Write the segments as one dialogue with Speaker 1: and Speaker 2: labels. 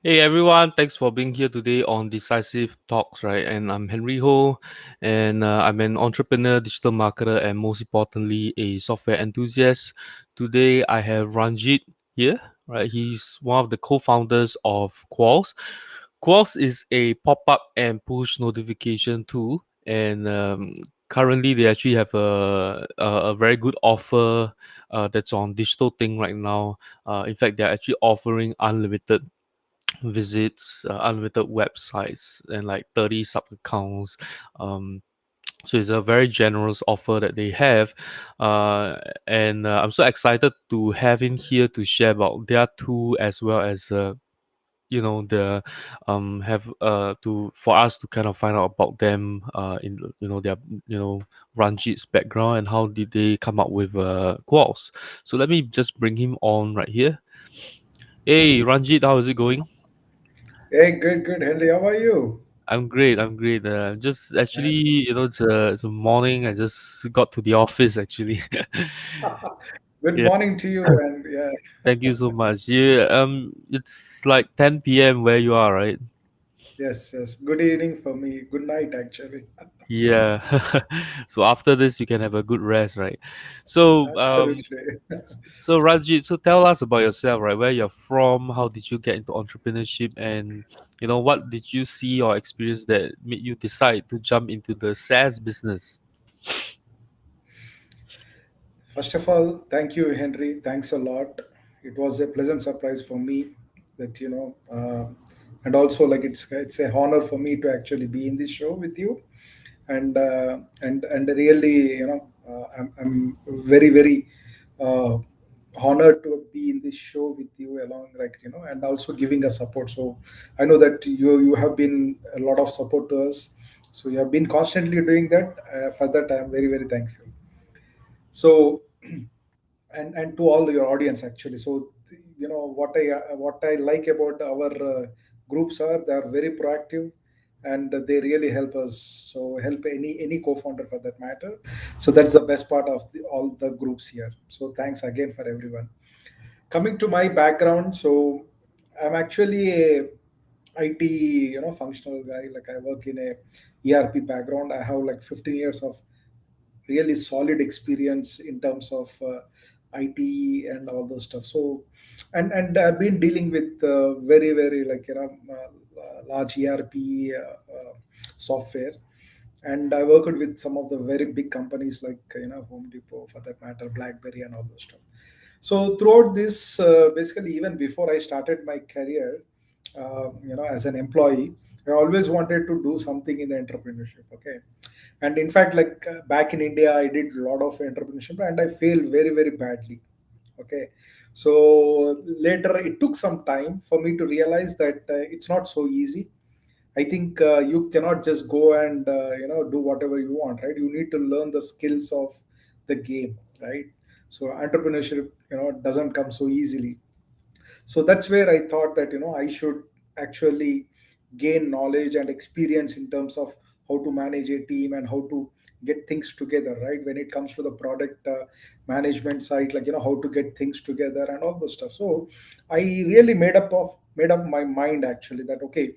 Speaker 1: Hey everyone, thanks for being here today on Decisive Talks, right? And I'm Henry Ho, and I'm an entrepreneur, digital marketer, and most importantly, a software enthusiast. Today, I have Ranjit here, right? He's one of the co-founders of Qualzz. Qualzz is a pop-up and push notification tool, and currently they actually have a very good offer that's on digital thing right now. In fact, they're actually offering unlimited visits, unlimited websites, and like 30 sub accounts. Um, so it's a very generous offer that they have, uh, and I'm so excited to have him here to share about their tool as well as the have to for us to kind of find out about them in their Ranjit's background and how did they come up with Qualls. So let me just bring him on right here. Hey Ranjit, how is it going?
Speaker 2: Hey, good, Henry. How are you?
Speaker 1: I'm great. I'm great. Just actually,
Speaker 2: That's
Speaker 1: it's a morning. I just got to the office actually.
Speaker 2: good
Speaker 1: Yeah.
Speaker 2: morning to you. And yeah,
Speaker 1: Thank you so much. Yeah. It's like 10 p.m. where you are, right?
Speaker 2: yes. Good evening for me. Good night, actually.
Speaker 1: Yeah. So after this, you can have a good rest, right? So,
Speaker 2: Absolutely.
Speaker 1: so Ranjit, so tell us about yourself, right? Where you're from? How did you get into entrepreneurship? And what did you see or experience that made you decide to jump into the SaaS business?
Speaker 2: First of all, thank you, Henry. Thanks a lot. It was a pleasant surprise for me that and also like it's a honor for me to actually be in this show with you, and really I'm very uh, honored to be in this show with you along, like and also giving us support. So I know that you have been a lot of support to us, so you have been constantly doing that. For that I am very thankful. So and to all your audience actually. So what I like about our groups are they are very proactive, and they really help us, so help any co-founder for that matter. So that's the best part of all the groups here. So thanks again for everyone. Coming to my background, so I'm actually a IT functional guy. Like I work in a ERP background. I have like 15 years of really solid experience in terms of IT and all those stuff. So, and I've been dealing with very like large ERP software, and I worked with some of the very big companies like Home Depot, for that matter, BlackBerry, and all those stuff. So throughout this, basically, even before I started my career, as an employee, I always wanted to do something in the entrepreneurship. Okay, and in fact, like back in India, I did a lot of entrepreneurship, and I failed very badly. Okay, so later it took some time for me to realize that it's not so easy. I think you cannot just go and do whatever you want, right? You need to learn the skills of the game, right? So entrepreneurship doesn't come so easily. So that's where I thought that I should actually gain knowledge and experience in terms of how to manage a team and how to get things together, right? When it comes to the product management side, like how to get things together and all those stuff. So I really made up my mind actually that okay,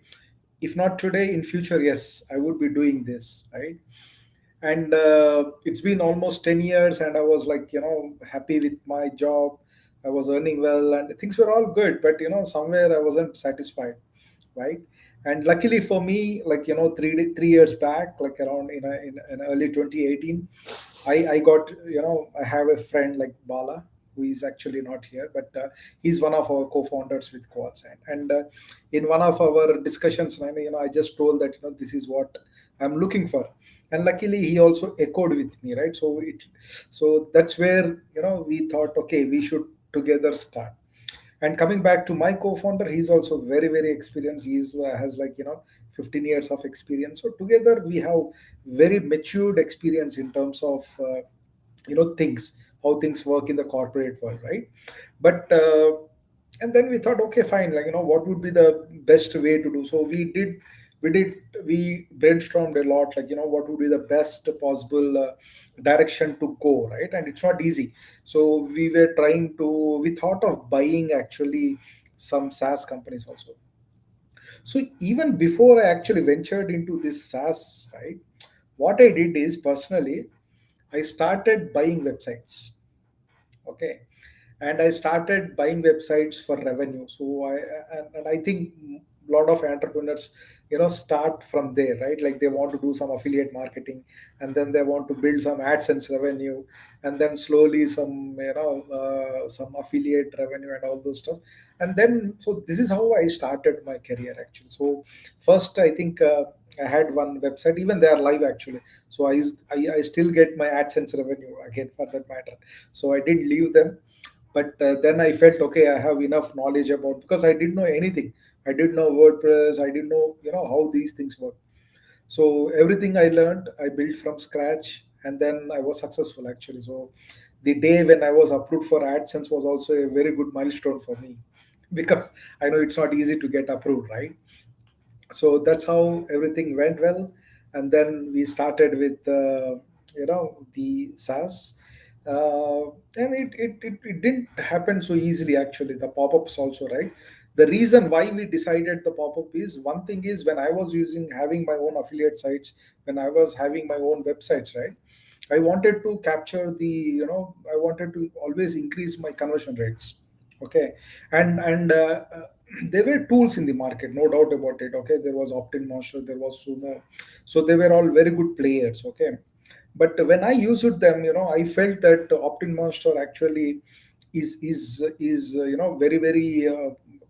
Speaker 2: if not today, in future, yes, I would be doing this, right? And it's been almost 10 years, and I was like happy with my job. I was earning well and things were all good, but somewhere I wasn't satisfied, right? And luckily for me, like 3 years back, like around in early 2018, I got I have a friend like Bala, who is actually not here, but he's one of our co-founders with Qualzz, and in one of our discussions, I just told that this is what I'm looking for, and luckily he also echoed with me, right? So that's where we thought, okay, we should together start. And coming back to my co-founder, he's also very experienced. He's has like 15 years of experience. So together we have very matured experience in terms of things, how things work in the corporate world, right? But and then we thought, okay, fine, like what would be the best way to do. So we brainstormed a lot, like what would be the best possible direction to go, right? And it's not easy. So we thought of buying actually some SaaS companies also. So even before I actually ventured into this SaaS, right, what I did is personally, I started buying websites. Okay, and I started buying websites for revenue. So and I think a lot of entrepreneurs, start from there, right? Like they want to do some affiliate marketing, and then they want to build some AdSense revenue, and then slowly some some affiliate revenue and all those stuff. And then so this is how I started my career actually. So first I think I had one website, even they are live actually. So I still get my AdSense revenue again for that matter. So I didn't leave them, but then I felt okay, I have enough knowledge about, because I didn't know anything. I didn't know WordPress, I didn't know how these things work. So everything I learned, I built from scratch, and then I was successful actually. So the day when I was approved for AdSense was also a very good milestone for me because I know it's not easy to get approved, right? So that's how everything went well. And then we started with the SaaS. And it didn't happen so easily actually, the pop-ups also, right? The reason why we decided the pop-up is, one thing is, when I was having my own affiliate sites, when I was having my own websites, right, I wanted to capture I wanted to always increase my conversion rates. Okay. And there were tools in the market, no doubt about it. Okay. There was Optin Monster, there was Sumo. So they were all very good players. Okay. But when I used them, I felt that Optin Monster actually is very, very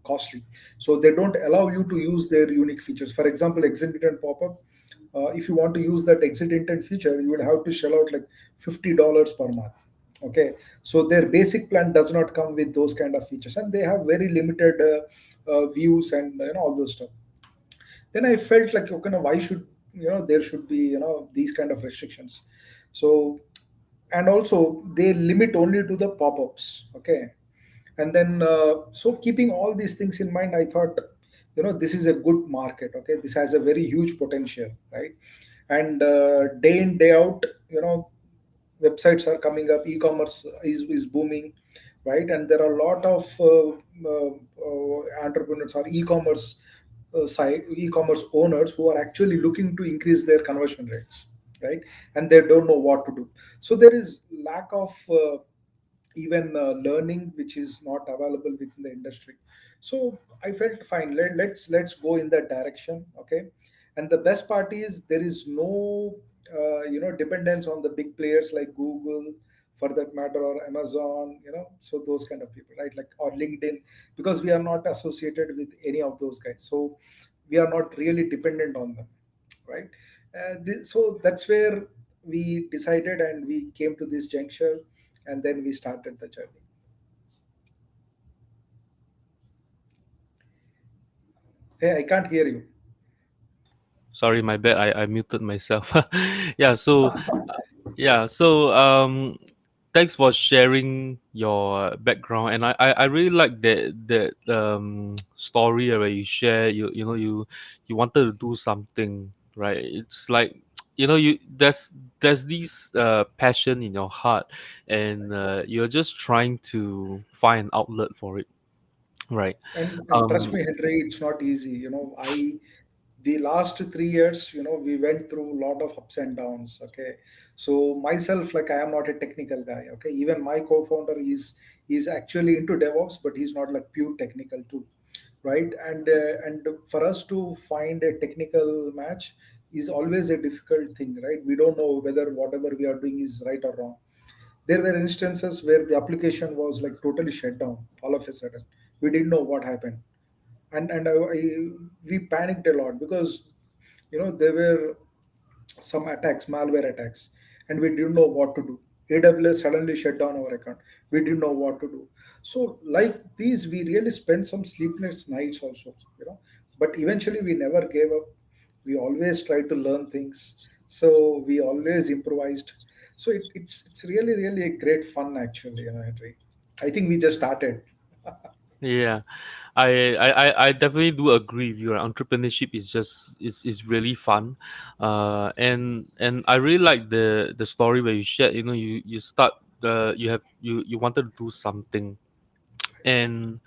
Speaker 2: costly. So they don't allow you to use their unique features. For example, exit intent pop-up, if you want to use that exit intent feature, you would have to shell out like $50 per month. Okay, so their basic plan does not come with those kind of features, and they have very limited views and all those stuff. Then I felt like, okay, now why should there should be these kind of restrictions. So, and also they limit only to the pop-ups. Okay, and then so keeping all these things in mind, I thought, this is a good market. Okay, this has a very huge potential, right? And day in day out, websites are coming up, e-commerce is booming, right? And there are a lot of entrepreneurs or e-commerce owners who are actually looking to increase their conversion rates, right? And they don't know what to do. So there is lack of even learning which is not available within the industry. So I felt fine, let's go in that direction. Okay, and the best part is there is no dependence on the big players like Google, for that matter, or Amazon, so those kind of people, right? Like, or LinkedIn, because we are not associated with any of those guys, so we are not really dependent on them, right? So that's where we decided, and we came to this juncture, and then we started the journey. Hey, I can't hear you.
Speaker 1: Sorry, my bad. I muted myself. Yeah. So yeah. So thanks for sharing your background, and I really like that story where you share, you wanted to do something, right? It's like, you there's this passion in your heart, and you're just trying to find an outlet for it, right?
Speaker 2: And trust me, Henry, it's not easy. The last 3 years, we went through a lot of ups and downs. Okay, so myself, like, I am not a technical guy. Okay, even my co-founder is actually into DevOps, but he's not like pure technical too, right? And for us to find a technical match is always a difficult thing, right? We don't know whether whatever we are doing is right or wrong. There were instances where the application was like totally shut down all of a sudden. We didn't know what happened, and we panicked a lot because there were some attacks, malware attacks, and we didn't know what to do. AWS suddenly shut down our account. We didn't know what to do. So like these, we really spent some sleepless nights also, But eventually, we never gave up. We always tried to learn things. So we always improvised. So it's really, really a great fun actually, Henry. I think we just started.
Speaker 1: Yeah, I definitely do agree with you. Right? Entrepreneurship is really fun, and I really like the story where you shared. You start you wanted to do something, and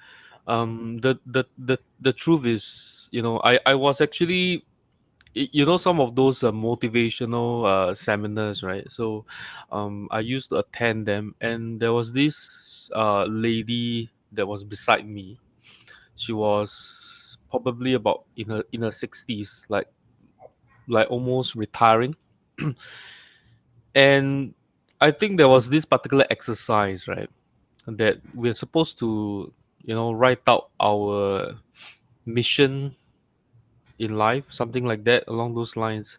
Speaker 1: the truth is, I was actually, some of those motivational seminars, right? So I used to attend them, and there was this lady that was beside me. She was probably about in her 60s, like almost retiring. And I think there was this particular exercise, right, that we're supposed to write out our mission in life, something like that, along those lines.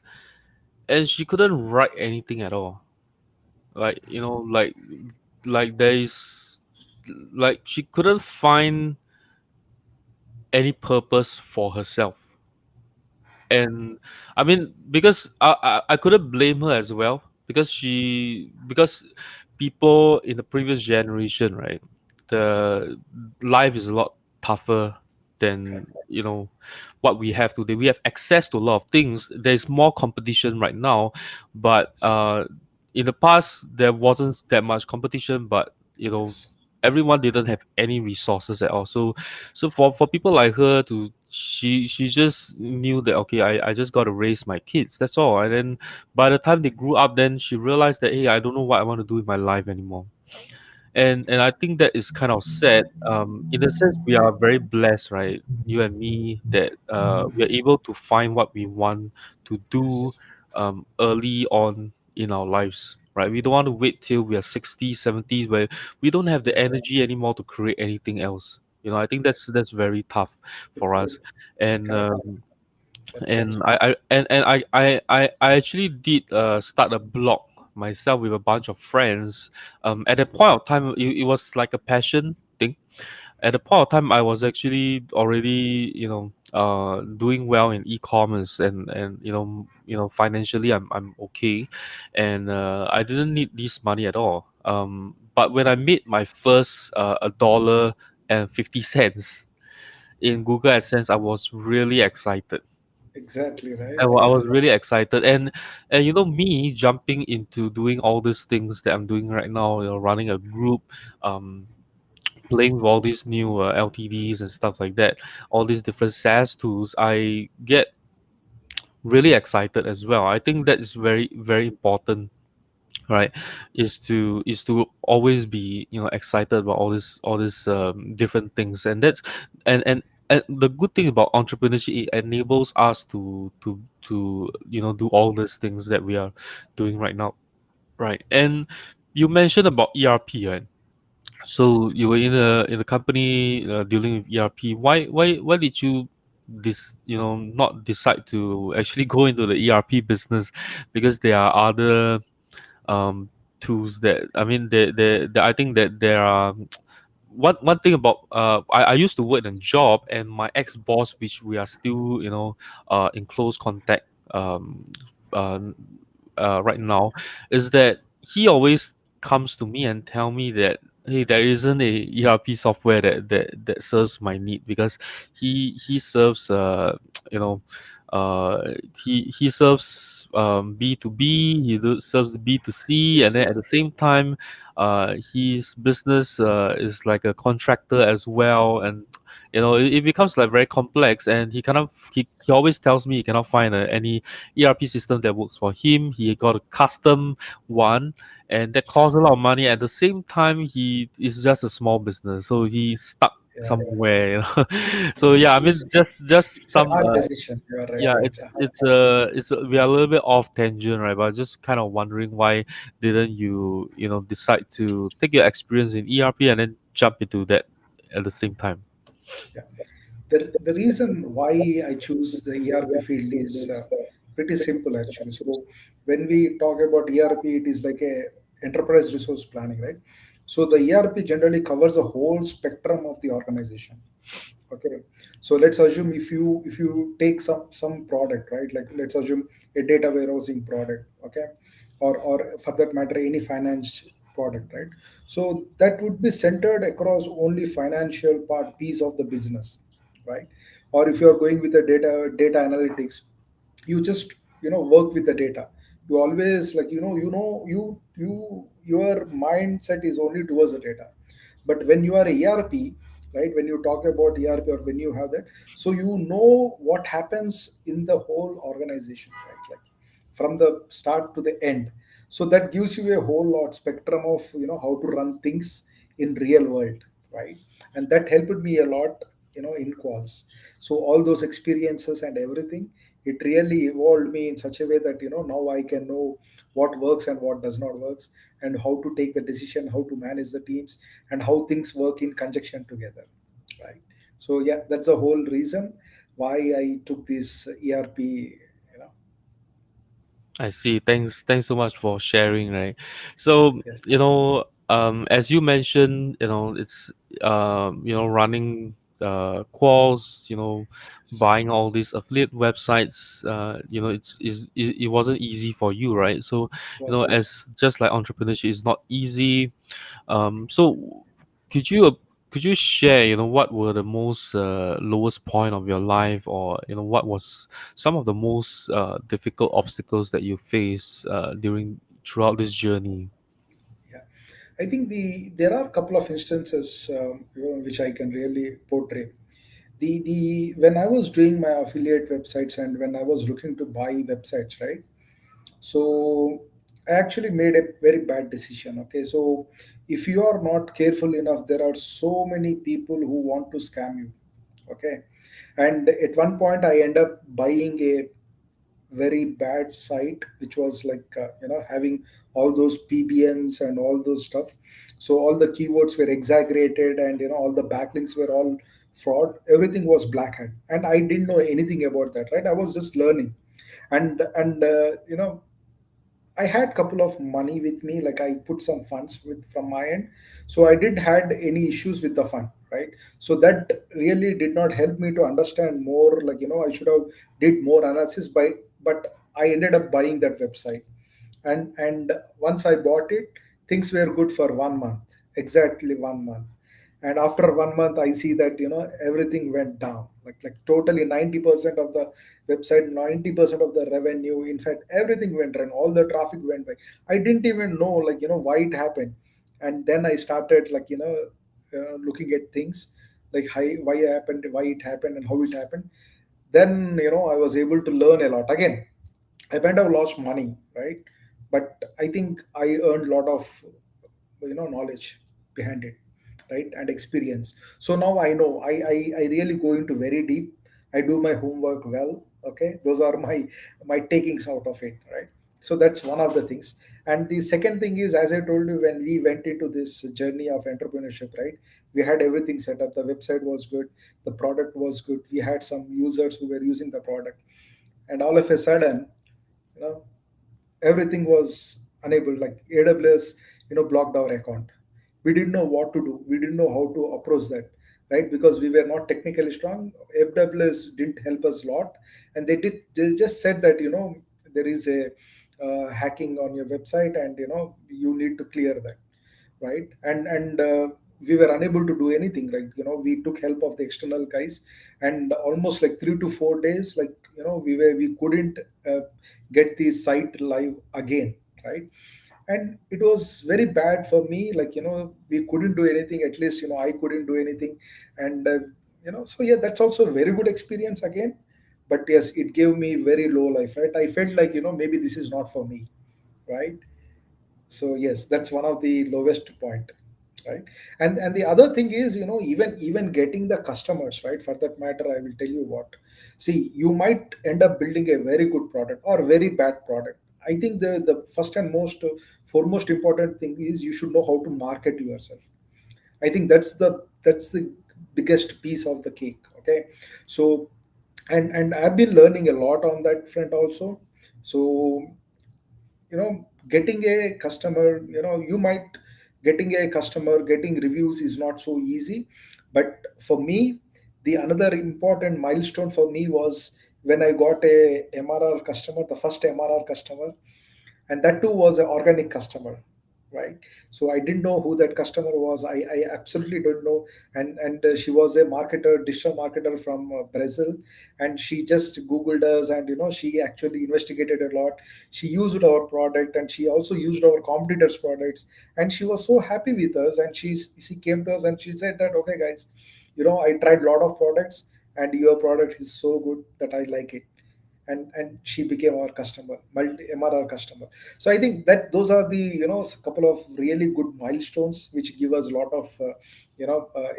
Speaker 1: And she couldn't write anything at all. Like, like there is, like, she couldn't find any purpose for herself. And I mean, because I couldn't blame her as well, because people in the previous generation, right, the life is a lot tougher than what we have today. We have access to a lot of things. There's more competition right now, but in the past there wasn't that much competition, but
Speaker 2: Yes.
Speaker 1: everyone didn't have any resources at all. So for people like her, to she just knew that, okay, I just got to raise my kids, that's all. And then by the time they grew up, then she realized that, hey, I don't know what I want to do with my life anymore. And I think that is kind of sad. In a sense, we are very blessed, right? You and me, that we are able to find what we want to do
Speaker 2: Yes.
Speaker 1: early on in our lives, right? We don't want to wait till we are 60, 70, where we don't have the energy anymore to create anything else. I think that's very tough for us. And
Speaker 2: Correct. That's right.
Speaker 1: and I actually did start a blog myself with a bunch of friends. At that point of time, it was like a passion thing. At the point of time, I was actually already doing well in e-commerce, and financially, I'm okay. And I didn't need this money at all. But when I made my first $1.50 in Google AdSense, I was really excited.
Speaker 2: Exactly right.
Speaker 1: I
Speaker 2: Yeah.
Speaker 1: was really excited. And me jumping into doing all these things that I'm doing right now, running a group, um playing with all these new LTDs and stuff like that, all these different SaaS tools, I get really excited as well. I think that is very, very important, right? Is to always be excited about all these different things. And that's and the good thing about entrepreneurship, it enables us to do all these things that we are doing right now, right? And you mentioned about ERP, right? So you were in a company dealing with ERP. Why did you not decide to actually go into the ERP business? Because there are other um tools that, I mean, I think that there are one thing about I used to work in a job, and my ex boss, which we are still in close contact uh, right now, is that he always comes to me and tell me that, hey, there isn't a ERP software that serves my need, because he serves you know he serves B2B, serves B2C, and
Speaker 2: Yes.
Speaker 1: then at the same time his business is like a contractor as well. And it becomes like very complex, and he always tells me he cannot find any ERP system that works for him. He got a custom one, and that costs a lot of money. At the same time, he is just a small business, so he's stuck
Speaker 2: Yeah.
Speaker 1: somewhere. So yeah, I mean, just
Speaker 2: It's a
Speaker 1: some
Speaker 2: hard decision. You are right.
Speaker 1: yeah,
Speaker 2: It's
Speaker 1: it's
Speaker 2: a hard,
Speaker 1: it's
Speaker 2: hard decision.
Speaker 1: we are a little bit off tangent, right? But just kind of wondering, why didn't you decide to take your experience in ERP and then jump into that at the same time?
Speaker 2: Yeah. The reason why I choose the ERP field is pretty simple actually. So when we talk about ERP, it is like a enterprise resource planning, right? So the ERP generally covers a whole spectrum of the organization. Okay, so let's assume if you take some product, right? Like let's assume a data warehousing product, okay, or for that matter any finance product, right? So that would be centered across only financial part piece of the business, right? Or if you are going with the data analytics, you just work with the data. You always like your mindset is only towards the data. But when you are a ERP, right? When you talk about ERP or when you have that, so you know what happens in the whole organization, right? Like from the start to the end. So that gives you a whole lot spectrum of how to run things in real world, right? And that helped me a lot, in Qualzz. So all those experiences and everything, it really evolved me in such a way that now I can know what works and what does not works, and how to take the decision, how to manage the teams, and how things work in conjunction together, right? So yeah, that's the whole reason why I took this ERP.
Speaker 1: I see. Thanks so much for sharing, right? So,
Speaker 2: Yes,
Speaker 1: as you mentioned, it's running calls, buying all these affiliate websites, it wasn't easy for you, right? So,
Speaker 2: was not.
Speaker 1: as just like entrepreneurship is not easy. So could you uh, could you share, what were the most lowest point of your life, or what was some of the most difficult obstacles that you face during throughout this journey?
Speaker 2: Yeah, I think there are a couple of instances, which I can really portray. The When I was doing my affiliate websites and when I was looking to buy websites, right? So I actually made a very bad decision. Okay, so if you are not careful enough, there are so many people who want to scam you. Okay, and at one point I end up buying a very bad site which was like having all those PBNs and all those stuff. So all the keywords were exaggerated, and all the backlinks were all fraud. Everything was black hat, and I didn't know anything about that, right? I was just learning. And I had couple of money with me, like I put some funds with from my end, so I didn't had any issues with the fund, right? So that really did not help me to understand more. Like I should have did more analysis but I ended up buying that website, and once I bought it, things were good for 1 month, exactly 1 month. And after 1 month I see that everything went down, like totally 90% of the website, 90% of the revenue, in fact everything went down, all the traffic went by. I didn't even know, like why it happened. And then I started, like looking at things, like why it happened and how it happened. Then I was able to learn a lot again. I might have lost money, right? But I think I earned a lot of knowledge behind it, right? And experience. So now I know. I really go into very deep. I do my homework well. Okay, those are my takings out of it, right? So that's one of the things. And the second thing is, as I told you, when we went into this journey of entrepreneurship, right? We had everything set up. The website was good. The product was good. We had some users who were using the product, and all of a sudden, you know everything was unable, like AWS blocked our account. We didn't know what to do, we didn't know how to approach that, right? Because we were not technically strong. AWS didn't help us a lot. And they just said that there is a hacking on your website, and you need to clear that, right? And we were unable to do anything. Like we took help of the external guys, and almost like 3 to 4 days, like we couldn't uh, get the site live again, right? And it was very bad for me. Like we couldn't do anything. At least I couldn't do anything. And so yeah, that's also a very good experience again. But yes, it gave me very low life, right? I felt like maybe this is not for me, right? So yes, that's one of the lowest point, right? And the other thing is, even getting the customers, right? For that matter, I will tell you what. See, you might end up building a very good product or very bad product. I think the first and most foremost important thing is you should know how to market yourself. I think that's the biggest piece of the cake. Okay, so and I've been learning a lot on that front also. So getting a customer, you might getting a customer, getting reviews is not so easy. But for me, the another important milestone for me was when I got a MRR customer, the first MRR customer, and that too was an organic customer, right? So I didn't know who that customer was. I absolutely don't know. And she was a marketer, digital marketer from Brazil, and she just googled us, and she actually investigated a lot. She used our product, and she also used our competitors products, and she was so happy with us. And she came to us and she said that, okay guys, I tried a lot of products, and your product is so good that I like it. And she became our customer, multi MRR customer. So I think that those are the, couple of really good milestones which give us a lot of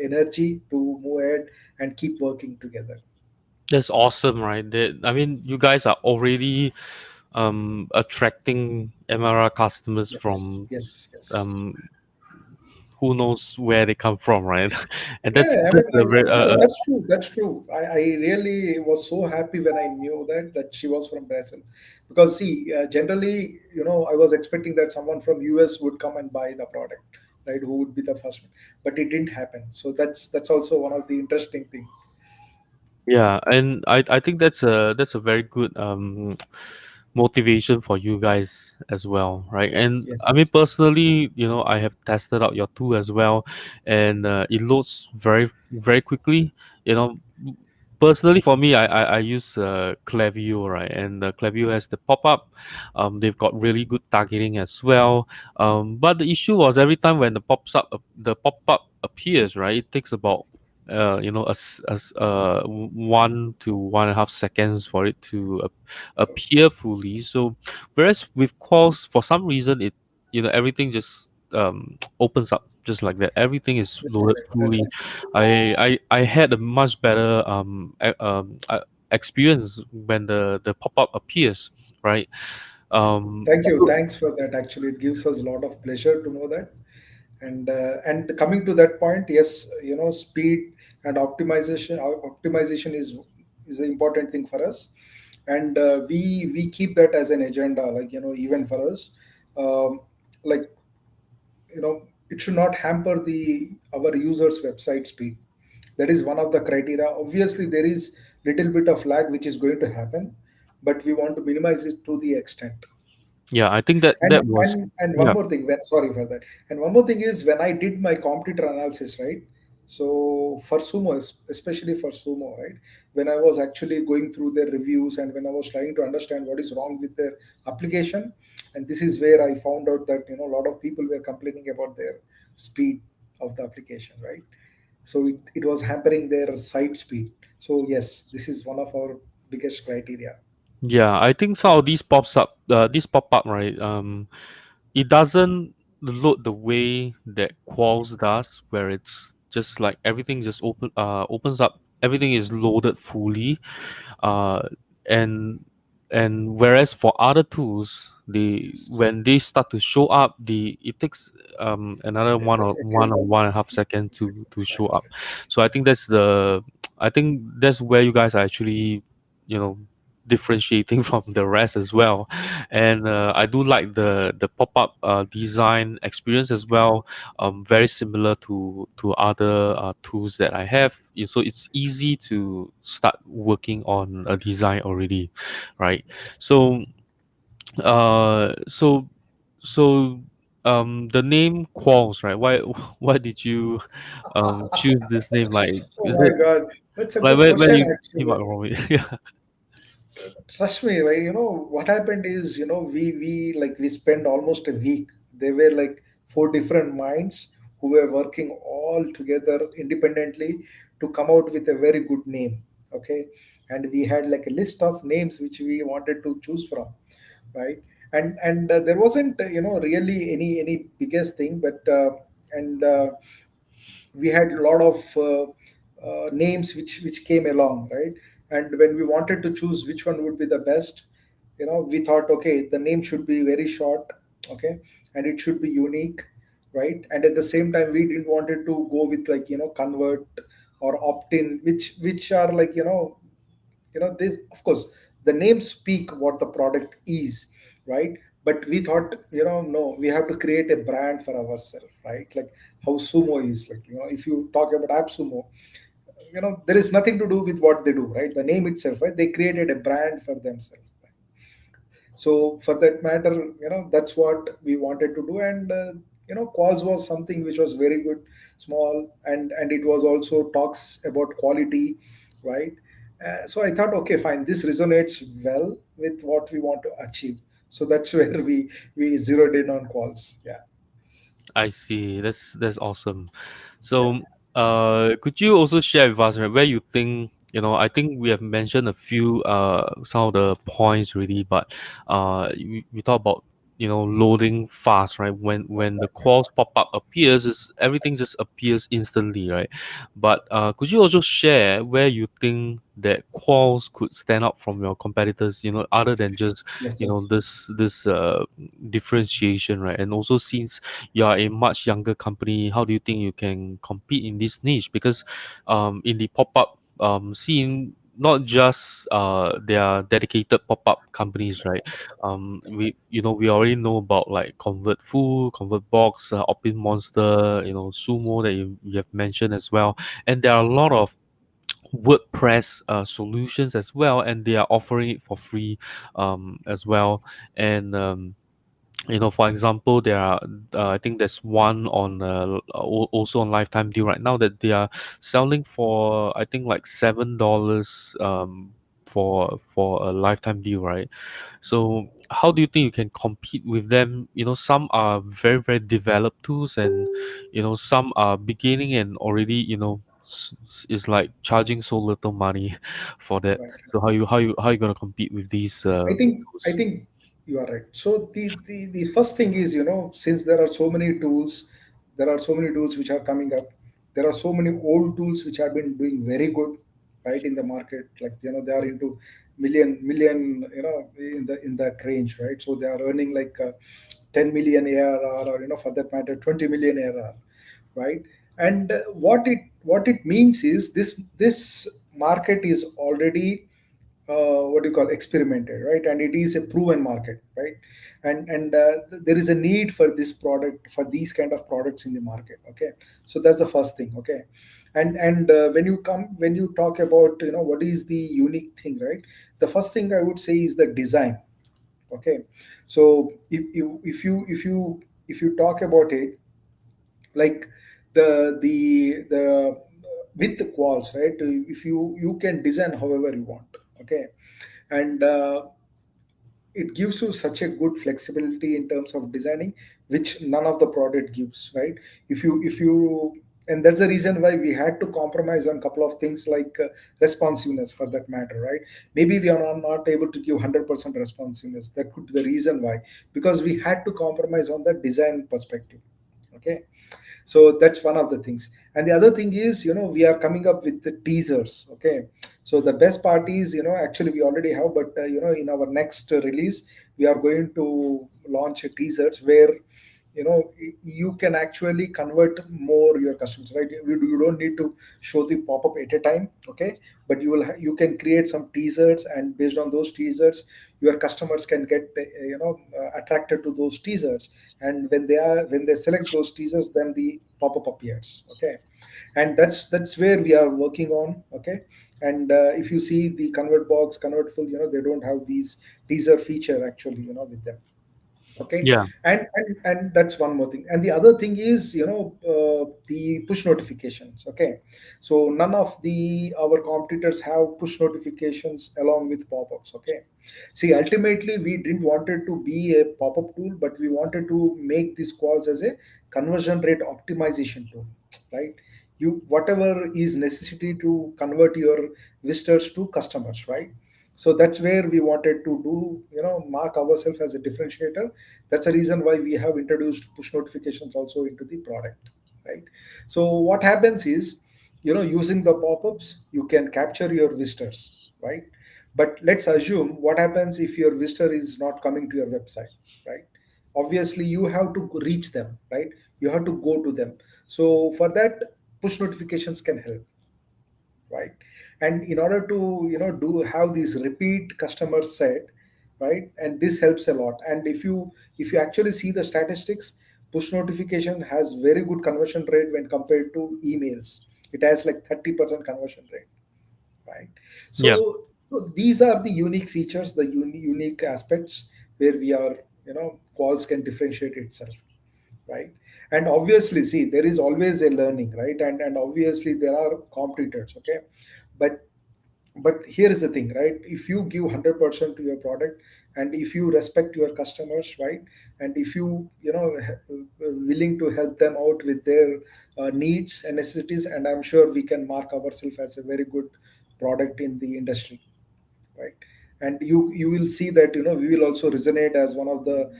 Speaker 2: energy to move ahead and keep working together.
Speaker 1: That's awesome, right? I mean, you guys are already attracting MRR customers
Speaker 2: Yes,
Speaker 1: from
Speaker 2: yes, yes.
Speaker 1: um who knows where they come from, right? And that's
Speaker 2: Yeah, I mean,
Speaker 1: that's a very
Speaker 2: no, that's true. That's true. I really was so happy when I knew that she was from Brazil, because see, generally, I was expecting that someone from US would come and buy the product, right? Who would be the first one, but it didn't happen. So that's also one of the interesting things.
Speaker 1: Yeah, and I think that's a very good motivation for you guys as well, right? And I mean,
Speaker 2: Yes,
Speaker 1: personally, I have tested out your tool as well, and it loads very very quickly. You know, personally for me, I use Clavio, right? And Clavio has the pop up. They've got really good targeting as well. But the issue was every time when the pop up appears, right? It takes about 1 to 1.5 seconds for it to appear fully. So whereas with calls, for some reason, it everything just opens up just like that. Everything is
Speaker 2: that's
Speaker 1: loaded
Speaker 2: correct. That's
Speaker 1: fully.
Speaker 2: correct.
Speaker 1: I had a much better experience when the pop up appears, right?
Speaker 2: Thank you. Thanks for that. Actually, it gives us a lot of pleasure to know that. And coming to that point, yes, speed and optimization is an important thing for us, and we keep that as an agenda. Like, even for us, um, like, it should not hamper the our users' website speed. That is one of the criteria. Obviously, there is little bit of lag which is going to happen, but we want to minimize it to the extent.
Speaker 1: Yeah, I think that
Speaker 2: And
Speaker 1: that was
Speaker 2: and one
Speaker 1: yeah.
Speaker 2: more thing, sorry for that. And one more thing is, when I did my competitor analysis, right? So for Sumo, especially for Sumo, right? When I was actually going through their reviews, and when I was trying to understand what is wrong with their application, and this is where I found out that a lot of people were complaining about their speed of the application, right? So it was hampering their site speed. So yes, this is one of our biggest criteria.
Speaker 1: Yeah, I think some of these pops up, this pop up, right? It doesn't load the way that Qualzz does, where it's just like everything just opens up. Everything is loaded fully, uh, and whereas for other tools, when they start to show up, it takes another
Speaker 2: A
Speaker 1: one
Speaker 2: second.
Speaker 1: or 1.5 seconds to show
Speaker 2: Exactly.
Speaker 1: up. So I think that's where you guys are actually, you know differentiating from the rest as well. And I do like the pop-up design experience as well. Very similar to other tools that I have. So it's easy to start working on a design already, right? So uh so so the name Qualls, right? Why why did you choose this name? Like,
Speaker 2: Oh
Speaker 1: is
Speaker 2: my
Speaker 1: it
Speaker 2: God, that's a
Speaker 1: like
Speaker 2: good
Speaker 1: where
Speaker 2: question,
Speaker 1: you came
Speaker 2: actually.
Speaker 1: up from it? Yeah.
Speaker 2: Trust me, like, what happened is, we spent almost a week. There were like four different minds who were working all together independently to come out with a very good name. Okay, and we had like a list of names which we wanted to choose from, right? And there wasn't, really any biggest thing, but and we had a lot of names which came along, right? And when we wanted to choose which one would be the best, we thought, okay, the name should be very short, okay, and it should be unique, right? And at the same time, we didn't wanted to go with, like, convert or opt in, which are like, this, of course, the names speak what the product is, right? But we thought, no, we have to create a brand for ourselves, right? Like how Sumo is, like, if you talk about app Sumo, there is nothing to do with what they do, right? The name itself, right? They created a brand for themselves. So for that matter, that's what we wanted to do. And Qualls was something which was very good, small, and it was also talks about quality, right? So I thought, okay, fine, this resonates well with what we want to achieve. So that's where we zeroed in on Qualls. Yeah.
Speaker 1: I see. That's awesome.
Speaker 2: Yeah.
Speaker 1: So Could you also share with us, right, where you think, I think we have mentioned a few some of the points really, but we talk about, loading fast, right? When the Qualzz pop-up appears, everything just appears instantly, right? But could you also share where you think that Qualzz could stand out from your competitors, other than just,
Speaker 2: Yes.
Speaker 1: this differentiation, right? And also, since you are a much younger company, how do you think you can compete in this niche? Because in the pop-up scene, not just there are dedicated pop-up companies, right? We already know about like Convert Food, Convert Box, Opin Monster, Sumo that you have mentioned as well. And there are a lot of WordPress solutions as well, and they are offering it for free as well. And for example, there are I think there's one on also on lifetime deal right now that they are selling for, I think, like $7 for a lifetime deal, right? So how do you think you can compete with them? Some are very, very developed tools, and some are beginning and already, is like charging so little money for that.
Speaker 2: Right.
Speaker 1: So how you gonna compete with these
Speaker 2: I
Speaker 1: tools?
Speaker 2: think you are right. So the first thing is, since there are so many tools, there are so many tools which are coming up. There are so many old tools which have been doing very good, right, in the market. Like, they are into million, in that range, right? So they are earning like 10 million ARR, or for that matter 20 million ARR, right? And what it means is, this market is already what do you call, experimented, right? And it is a proven market, right? And there is a need for this product, for these kind of products in the market. Okay, so that's the first thing. Okay, and when you talk about, what is the unique thing, right? The first thing I would say is the design. Okay, so if you talk about it, like the with the quals, right? If you can design however you want. Okay, and it gives you such a good flexibility in terms of designing, which none of the product gives, right? If you And that's the reason why we had to compromise on a couple of things, like responsiveness, for that matter, right? Maybe we are not able to give 100% responsiveness. That could be the reason why, because we had to compromise on the design perspective. Okay, so that's one of the things. And the other thing is, we are coming up with the teasers. Okay, so the best part is, actually we already have, but in our next release, we are going to launch a teasers where, you can actually convert more your customers, right? You don't need to show the pop-up at a time. Okay, but you can create some teasers, and based on those teasers, your customers can get attracted to those teasers. And when they select those teasers, then the pop-up appears. Okay, and that's where we are working on. Okay, and if you see the convert box, convert full, they don't have these teaser feature actually, with them. Okay,
Speaker 1: Yeah.
Speaker 2: and that's one more thing. And the other thing is, the push notifications. Okay, so none of the our competitors have push notifications along with pop-ups. Okay, see, ultimately we didn't wanted to be a pop-up tool, but we wanted to make these calls as a conversion rate optimization tool, right? You, whatever is necessity to convert your visitors to customers, right? So that's where we wanted to do, mark ourselves as a differentiator. That's the reason why we have introduced push notifications also into the product, right? So what happens is, using the pop-ups, you can capture your visitors, right? But let's assume, what happens if your visitor is not coming to your website, right? Obviously you have to reach them, right? You have to go to them. So for that, push notifications can help, right? And in order to, do have these repeat customers set, right? And this helps a lot. And if you actually see the statistics, push notification has very good conversion rate when compared to emails. It has like 30% conversion rate, right?
Speaker 1: Yeah.
Speaker 2: So these are the unique features, the unique aspects where we are, Qualls can differentiate itself, right? And obviously, see, there is always a learning, right? And obviously there are competitors. Okay, but here is the thing, right? If you give 100% to your product, and if you respect your customers, right? And if you willing to help them out with their needs and necessities, and I'm sure we can mark ourselves as a very good product in the industry, right? And you will see that we will also resonate as one of the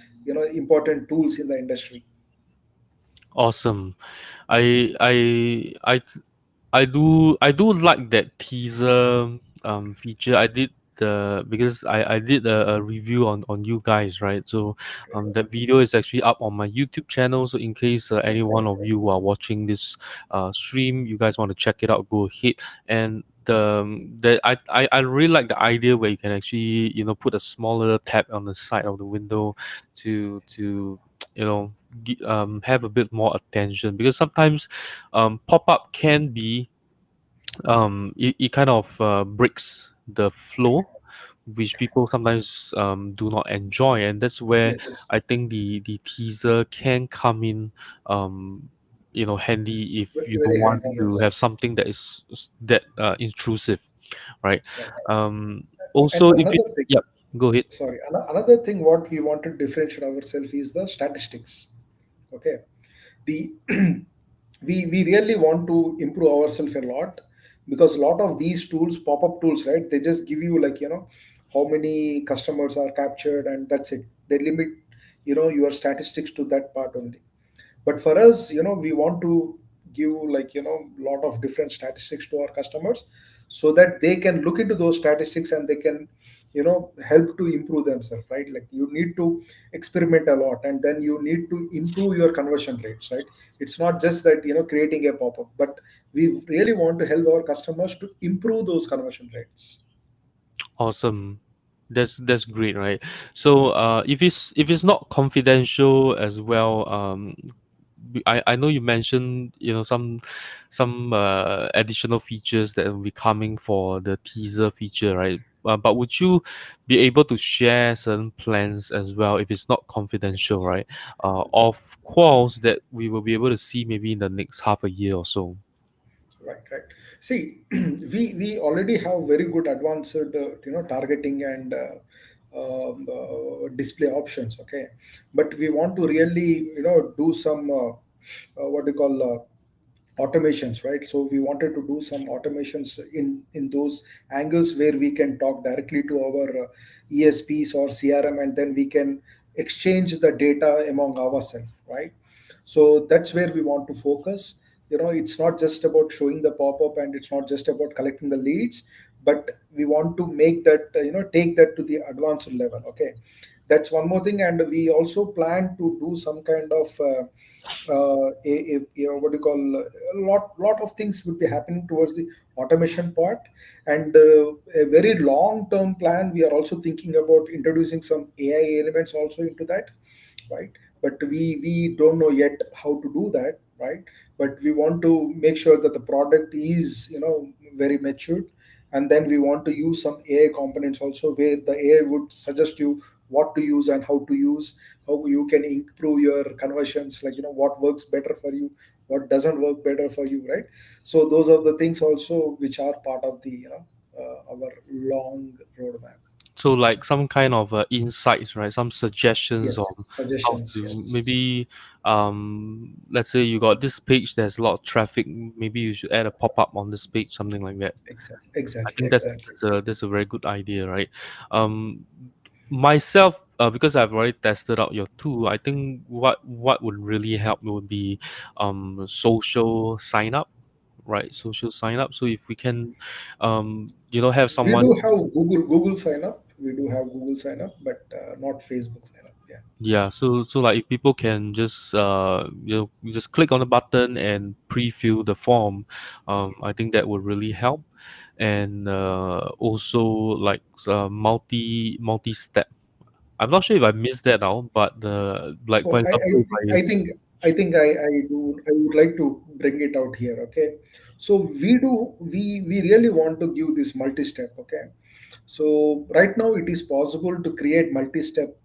Speaker 2: important tools in the industry.
Speaker 1: Awesome. I do like that teaser feature. I did the because I did a review on you guys, right? So that video is actually up on my YouTube channel. So in case any one of you who are watching this stream, you guys want to check it out, go ahead. And I really like the idea where you can actually put a smaller tab on the side of the window to you know have a bit more attention, because sometimes pop up can be it kind of breaks the flow, which people sometimes do not enjoy, and that's where
Speaker 2: Yes,
Speaker 1: I think the teaser can come in handy if you don't
Speaker 2: very
Speaker 1: want
Speaker 2: handy.
Speaker 1: to
Speaker 2: Yes,
Speaker 1: have something that is that intrusive, right?
Speaker 2: right.
Speaker 1: um
Speaker 2: And
Speaker 1: Also, if it,
Speaker 2: another thing,
Speaker 1: yep, go ahead.
Speaker 2: sorry, another thing what we want to differentiate ourselves is the statistics. Okay, the we really want to improve ourselves a lot, because a lot of these tools, pop-up tools, right, they just give you like how many customers are captured, and that's it. They limit your statistics to that part only. But for us, we want to give like lot of different statistics to our customers, so that they can look into those statistics and they can help to improve themselves, right? Like you need to experiment a lot, and then you need to improve your conversion rates, right? It's not just that creating a pop-up, but we really want to help our customers to improve those conversion rates.
Speaker 1: Awesome. That's great, right? So if it's not confidential as well, I know you mentioned some additional features that will be coming for the teaser feature, right? But would you be able to share certain plans as well, if it's not confidential, right? Of Qualls that we will be able to see maybe in the next half a year or so.
Speaker 2: Right, right. See, we already have very good advanced targeting and display options. Okay, but we want to really do some what do you call automations, right? So we wanted to do some automations in those angles where we can talk directly to our ESPs or CRM, and then we can exchange the data among ourselves, right? So that's where we want to focus. It's not just about showing the pop-up, and it's not just about collecting the leads, but we want to make that take that to the advanced level. Okay, that's one more thing. And we also plan to do some kind of what do you call a lot of things would be happening towards the automation part. And a very long term plan, we are also thinking about introducing some AI elements also into that, right? But we don't know yet how to do that, right? But we want to make sure that the product is very matured, and then we want to use some AI components also, where the AI would suggest you what to use and how to use, how you can improve your conversions, like what works better for you, what doesn't work better for you, right? So those are the things also which are part of the our long roadmap.
Speaker 1: So like some kind of insights, right? Some suggestions
Speaker 2: Yes,
Speaker 1: on how
Speaker 2: suggestions,
Speaker 1: to
Speaker 2: yes.
Speaker 1: maybe let's say you got this page, there's a lot of traffic, maybe you should add a pop-up on this page, something like that.
Speaker 2: Exactly,
Speaker 1: I
Speaker 2: exactly,
Speaker 1: think that's
Speaker 2: exactly.
Speaker 1: that's a very good idea, right? Um Myself, because I've already tested out your tool, I think what would really help would be social sign up, right? Social sign up. So if we can have
Speaker 2: We
Speaker 1: someone.
Speaker 2: do have Google sign up. We do have Google sign up, but not Facebook sign up. Yeah.
Speaker 1: Yeah, so like if people can just you just click on the button and pre-fill the form, I think that would really help. And also like multi-step. I'm not sure if I missed that out, but like for
Speaker 2: So
Speaker 1: example, if I.
Speaker 2: I think I would like to bring it out here. Okay. So we really want to give this multi-step. Okay. So right now it is possible to create multi-step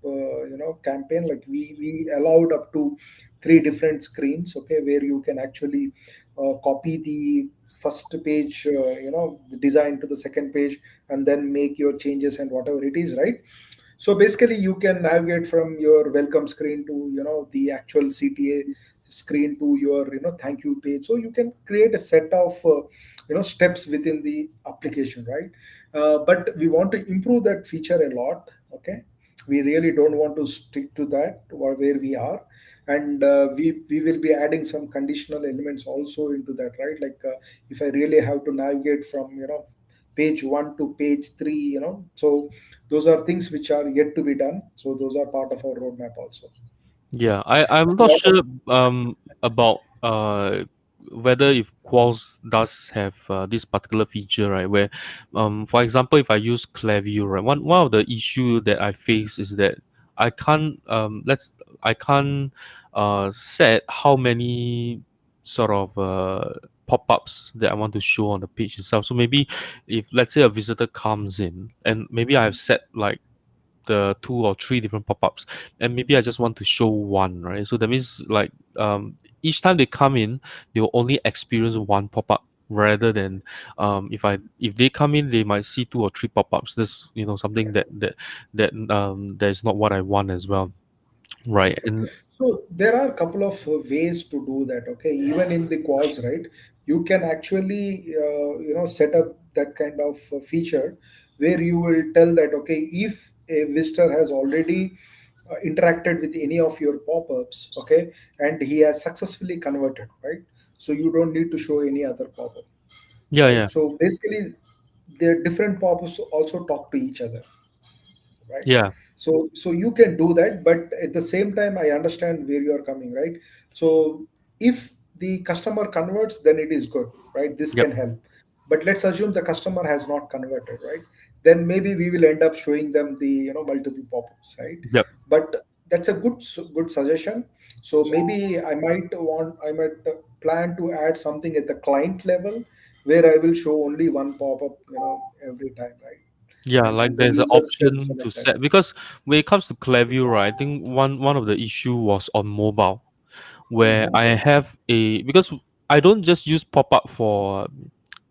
Speaker 2: campaign. Like we allowed up to three different screens. Okay, where you can actually copy the first page, the design to the second page, and then make your changes and whatever it is, right? So basically, you can navigate from your welcome screen to the actual CTA screen to your thank you page. So you can create a set of steps within the application, right? But we want to improve that feature a lot. Okay, we really don't want to stick to that where we are, and we will be adding some conditional elements also into that, right? Like if I really have to navigate from page 1 to page 3, so those are things which are yet to be done. So those are part of our roadmap also.
Speaker 1: Yeah, I'm
Speaker 2: A
Speaker 1: not
Speaker 2: lot of
Speaker 1: sure about whether if Qualzz does have this particular feature, right? Where for example, if I use Clavio, right, one of the issue that I face is that I can't I can't set how many sort of pop-ups that I want to show on the page itself. So maybe if let's say a visitor comes in and maybe I have set like the two or three different pop-ups, and maybe I just want to show one, right? So that means like each time they come in, they will only experience one pop-up rather than if they come in they might see two or three pop-ups. This something that is not what I want as well, right?
Speaker 2: Okay.
Speaker 1: And
Speaker 2: So there are a couple of ways to do that. Okay. Even in the calls, right? You can actually, set up that kind of feature where you will tell that, okay, if a visitor has already interacted with any of your pop-ups, okay, and he has successfully converted, right? So you don't need to show any other pop-up,
Speaker 1: yeah,
Speaker 2: right?
Speaker 1: yeah,
Speaker 2: So basically, the different pop-ups also talk to each other, right?
Speaker 1: yeah,
Speaker 2: So you can do that, but at the same time I understand where you are coming, right? So if the customer converts, then it is good, right? This
Speaker 1: yep,
Speaker 2: can help. But let's assume the customer has not converted, right? Then maybe we will end up showing them the multiple pop-ups, right?
Speaker 1: yep.
Speaker 2: But that's a good suggestion. So maybe I might plan to add something at the client level where I will show only one pop-up every time, right?
Speaker 1: Yeah,
Speaker 2: And
Speaker 1: like
Speaker 2: the
Speaker 1: there's an
Speaker 2: users can
Speaker 1: option to
Speaker 2: select that.
Speaker 1: set because when it comes to Clavio, right, I think one of the issue was on mobile where
Speaker 2: Mhm.
Speaker 1: I have a because I don't just use pop up for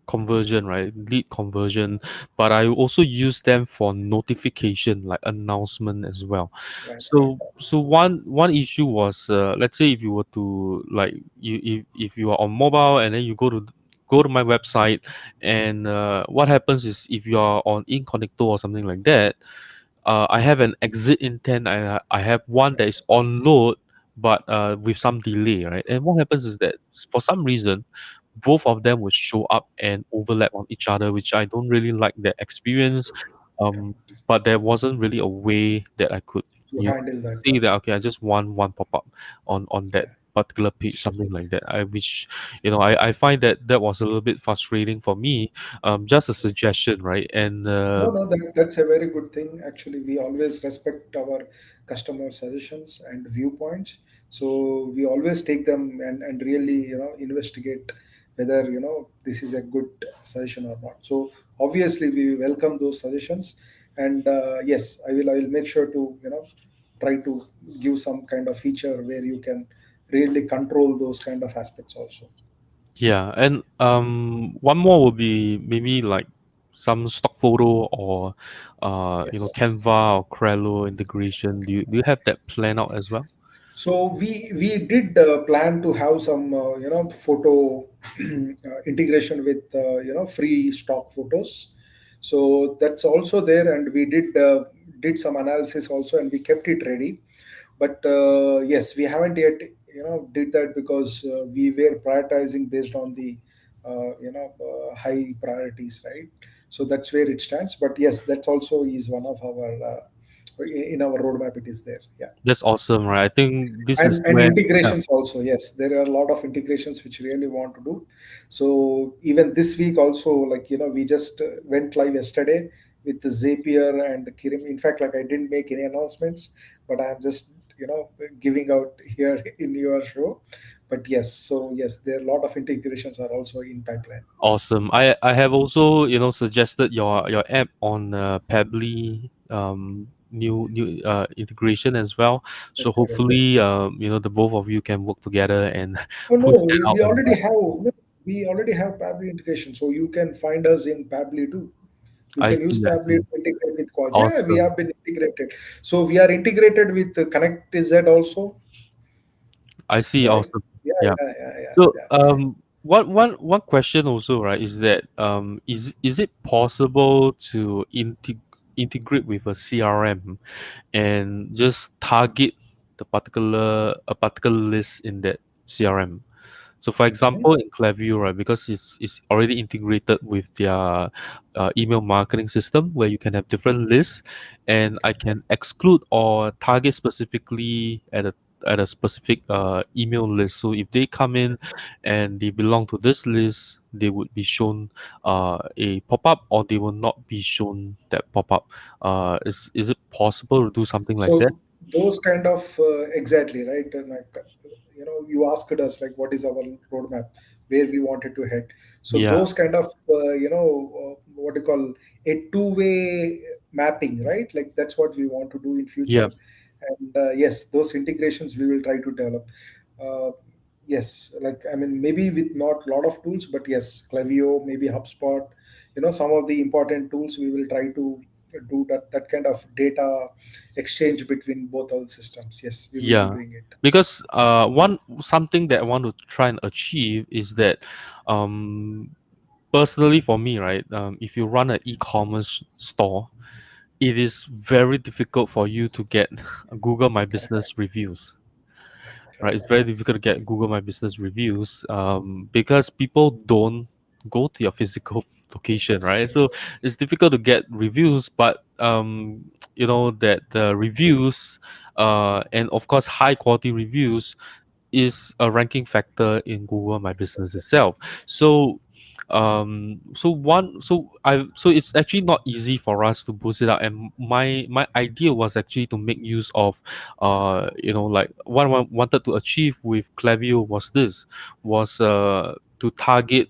Speaker 1: conversion, right? Lead conversion, but I also use them for notification, like announcement as well.
Speaker 2: Right, right.
Speaker 1: So one issue was let's say if you were to like if you are on mobile and then you go to my website and what happens is if you are on Incognito or something like that, I have an exit intent. I have one that is on load, but with some delay, right? And what happens is that for some reason, both of them will show up and overlap on each other, which I don't really like that experience. Um, but there wasn't really a way that I could,
Speaker 2: To handle that
Speaker 1: say
Speaker 2: one.
Speaker 1: that okay, I just want one pop up on that
Speaker 2: Yeah.
Speaker 1: particular page, something like that. I which I find that that was a little bit frustrating for me. Just a suggestion, right? And
Speaker 2: No, no, that's a very good thing. Actually, we always respect our customer suggestions and viewpoints. So we always take them and really, investigate whether, this is a good suggestion or not. So obviously we welcome those suggestions. And yes, I will make sure to, try to give some kind of feature where you can really control those kind of aspects also.
Speaker 1: yeah, and one more would be maybe like some stock photo or
Speaker 2: Yes.
Speaker 1: Canva or Crello integration. Do you have that plan out as well?
Speaker 2: So we did plan to have some photo integration with free stock photos. So that's also there, and we did some analysis also, and we kept it ready. But yes, we haven't yet did that because we were prioritizing based on the high priorities, right? So that's where it stands. But yes, that's also is one of our in our roadmap. It is there. Yeah.
Speaker 1: That's awesome, right? I think this is
Speaker 2: And
Speaker 1: where yeah,
Speaker 2: integrations also, yes, there are a lot of integrations which we really want to do. So even this week also, like we just went live yesterday with the Zapier and Kirim. In fact, like I didn't make any announcements, but I'm just giving out here in your show. But yes, so yes, there are a lot of integrations are also in pipeline.
Speaker 1: awesome. I have also suggested your app on Pabbly new integration as well. So
Speaker 2: Correct, correct.
Speaker 1: hopefully the both of you can work together and
Speaker 2: Oh no,
Speaker 1: push that out
Speaker 2: we
Speaker 1: as
Speaker 2: already
Speaker 1: well.
Speaker 2: have no, we already have Pabli integration, so you can find us in Pabli too. You
Speaker 1: I
Speaker 2: can use
Speaker 1: see, I
Speaker 2: Fably
Speaker 1: see.
Speaker 2: to integrate with Qualzz. Yeah, we
Speaker 1: Awesome.
Speaker 2: have been integrated. So we are integrated with Connect Z also,
Speaker 1: I see,
Speaker 2: right?
Speaker 1: awesome.
Speaker 2: Yeah,
Speaker 1: Yeah.
Speaker 2: yeah, yeah, yeah,
Speaker 1: So,
Speaker 2: yeah.
Speaker 1: one question also, right, is that is it possible to integrate with a CRM and just target a particular list in that CRM? So, for
Speaker 2: Mhm.
Speaker 1: example, in Klaviyo, right, because it's already integrated with their email marketing system where you can have different lists, and I can exclude or target specifically at a specific email list. So if they come in and they belong to this list, they would be shown a pop up, or they will not be shown that pop up. Is it possible to do something like that?
Speaker 2: So those kind of exactly right. And like you asked us like what is our roadmap, where we wanted to head. So
Speaker 1: Yeah,
Speaker 2: those kind of what you call a two-way mapping, right? Like that's what we want to do in
Speaker 1: yeah,
Speaker 2: future. And yes, those integrations we will try to develop. Uh, yes, like I mean maybe with not lot of tools, but yes, Clavio, maybe HubSpot. Some of the important tools we will try to do that kind of data exchange between both our systems. Yes, we will be
Speaker 1: yeah.
Speaker 2: doing it.
Speaker 1: Because one something that I want to try and achieve is that um personally for me, right, if you run an e-commerce store, it is very difficult for you to get Google My
Speaker 2: Correct,
Speaker 1: Business reviews, right? It's
Speaker 2: correct.
Speaker 1: very difficult to get Google My Business reviews because people don't go to your physical location,
Speaker 2: Yes,
Speaker 1: right?
Speaker 2: yes.
Speaker 1: So it's difficult to get reviews, but that the reviews and of course high quality reviews is a ranking factor in Google My Business itself. So so it's actually not easy for us to boost it up, and my idea was actually to make use of like what I wanted to achieve with Klaviyo was to target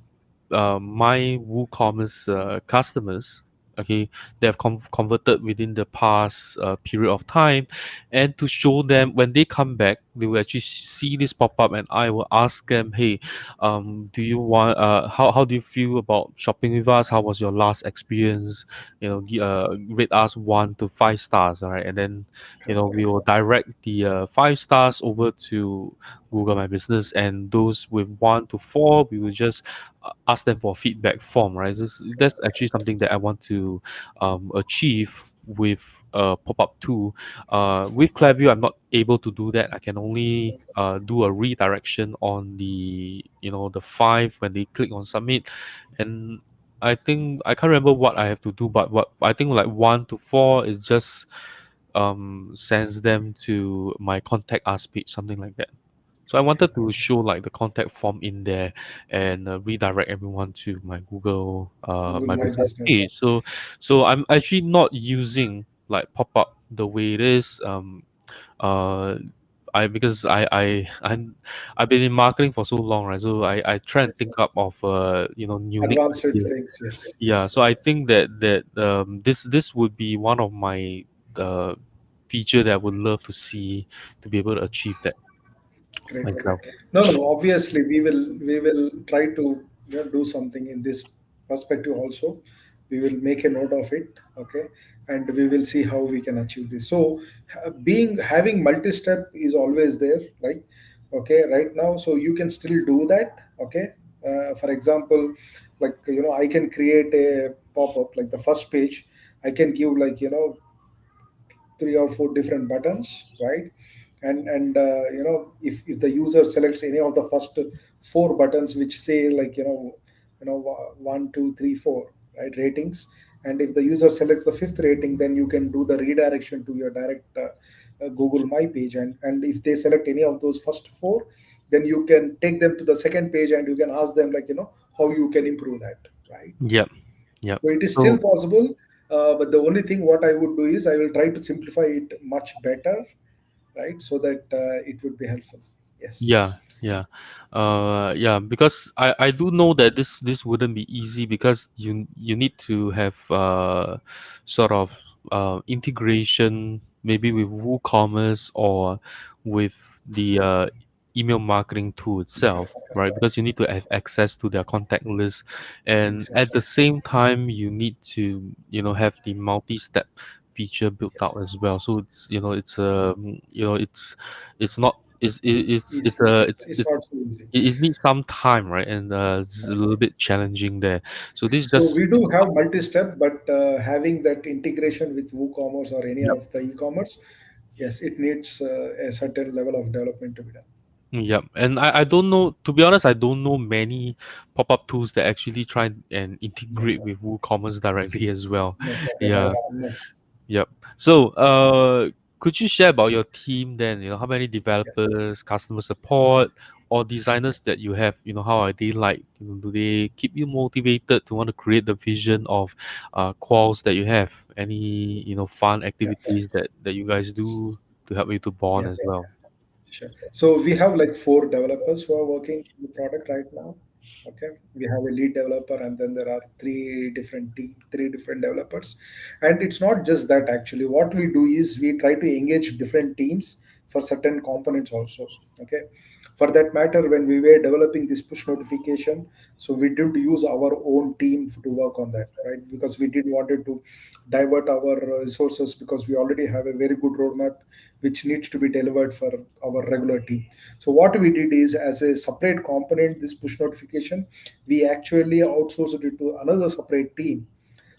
Speaker 1: my WooCommerce customers, okay, they have converted within the past period of time, and to show them when they come back, they will actually see this pop up, and I will ask them, hey, do you want how do you feel about shopping with us? How was your last experience? Rate us 1 to 5 stars, all right, and then
Speaker 2: Correct,
Speaker 1: we will direct the 5 stars over to Google My Business, and those with 1 to 4, we will just ask them for feedback form, right? That's actually something that I want to achieve with a pop-up tool. With Klaviyo, I'm not able to do that. I can only do a redirection on the 5 when they click on submit, and I think I can't remember what I have to do, but what I think like 1 to 4 is just sends them to my contact us page, something like that. So I wanted to
Speaker 2: correct.
Speaker 1: show like the contact form in there and redirect everyone to my Google
Speaker 2: Google
Speaker 1: my
Speaker 2: My
Speaker 1: business
Speaker 2: Business.
Speaker 1: page. So I'm actually not using like pop up the way it is. Uh I because I've been in marketing for so long, right? So I try and
Speaker 2: Yes.
Speaker 1: think up of unique
Speaker 2: Advanced
Speaker 1: ideas.
Speaker 2: things. Yes,
Speaker 1: Yeah,
Speaker 2: yes,
Speaker 1: so
Speaker 2: yes.
Speaker 1: I think that this would be one of my uh feature that I would love to see to be able to achieve that
Speaker 2: Great, great.
Speaker 1: myself.
Speaker 2: No, no. Obviously, we will try to do something in this perspective also. We will make a note of it, okay, and we will see how we can achieve this. So, being having multi-step is always there, like okay, right now. So you can still do that, okay. For example, like I can create a pop-up like the first page. I can give like 3 or 4 different buttons, right? And if the user selects any of the first 4 buttons which say like 1, 2, 3, 4, right, ratings, and if the user selects the fifth rating, then you can do the redirection to your direct Google My page, and if they select any of those first 4, then you can take them to the second page and you can ask them like how you can improve that, right?
Speaker 1: Yep, yep.
Speaker 2: So it is still
Speaker 1: So
Speaker 2: possible, but the only thing what I would do is I will try to simplify it much better, right? So that it would be helpful. Yes,
Speaker 1: yeah, yeah, yeah. Because I do know that this wouldn't be easy because you need to have sort of integration maybe with WooCommerce or with the email marketing tool itself, right? Because you need to have access to their contact list, and at
Speaker 2: Exactly.
Speaker 1: the same time, you need to have the multi-step feature built out
Speaker 2: Yes.
Speaker 1: as well. So it's not it's
Speaker 2: Easy.
Speaker 1: a
Speaker 2: It's not so easy.
Speaker 1: it needs some time, right? And it's a little bit challenging there. So this is
Speaker 2: So
Speaker 1: just
Speaker 2: we do have multi-step, but having that integration with WooCommerce or any
Speaker 1: yep.
Speaker 2: of the e-commerce, yes, it needs a certain level of development to be done.
Speaker 1: Yep. And I don't know, to be honest, I don't know many pop-up tools that actually try and
Speaker 2: No,
Speaker 1: integrate with WooCommerce directly as well.
Speaker 2: no,
Speaker 1: Yeah.
Speaker 2: no.
Speaker 1: Yep. So, could you share about your team then? How many
Speaker 2: Yes.
Speaker 1: developers, customer support, or designers that you have? How are they like? Do they keep you motivated to want to create the vision of Qualzz that you have? Any, fun
Speaker 2: Yeah.
Speaker 1: activities that you guys do to help you to bond
Speaker 2: Yeah.
Speaker 1: as well?
Speaker 2: Sure. So we have like four developers who are working on the product right now. Okay. We have a lead developer, and then there are three different developers. And it's not just that actually. What we do is we try to engage different teams for certain components also. Okay. For that matter, when we were developing this push notification, so we didn't use our own team to work on that, right? Because we didn't wanted to divert our resources, because we already have a very good roadmap which needs to be delivered for our regular team. So what we did is, as a separate component, this push notification, we actually outsourced it to another separate team,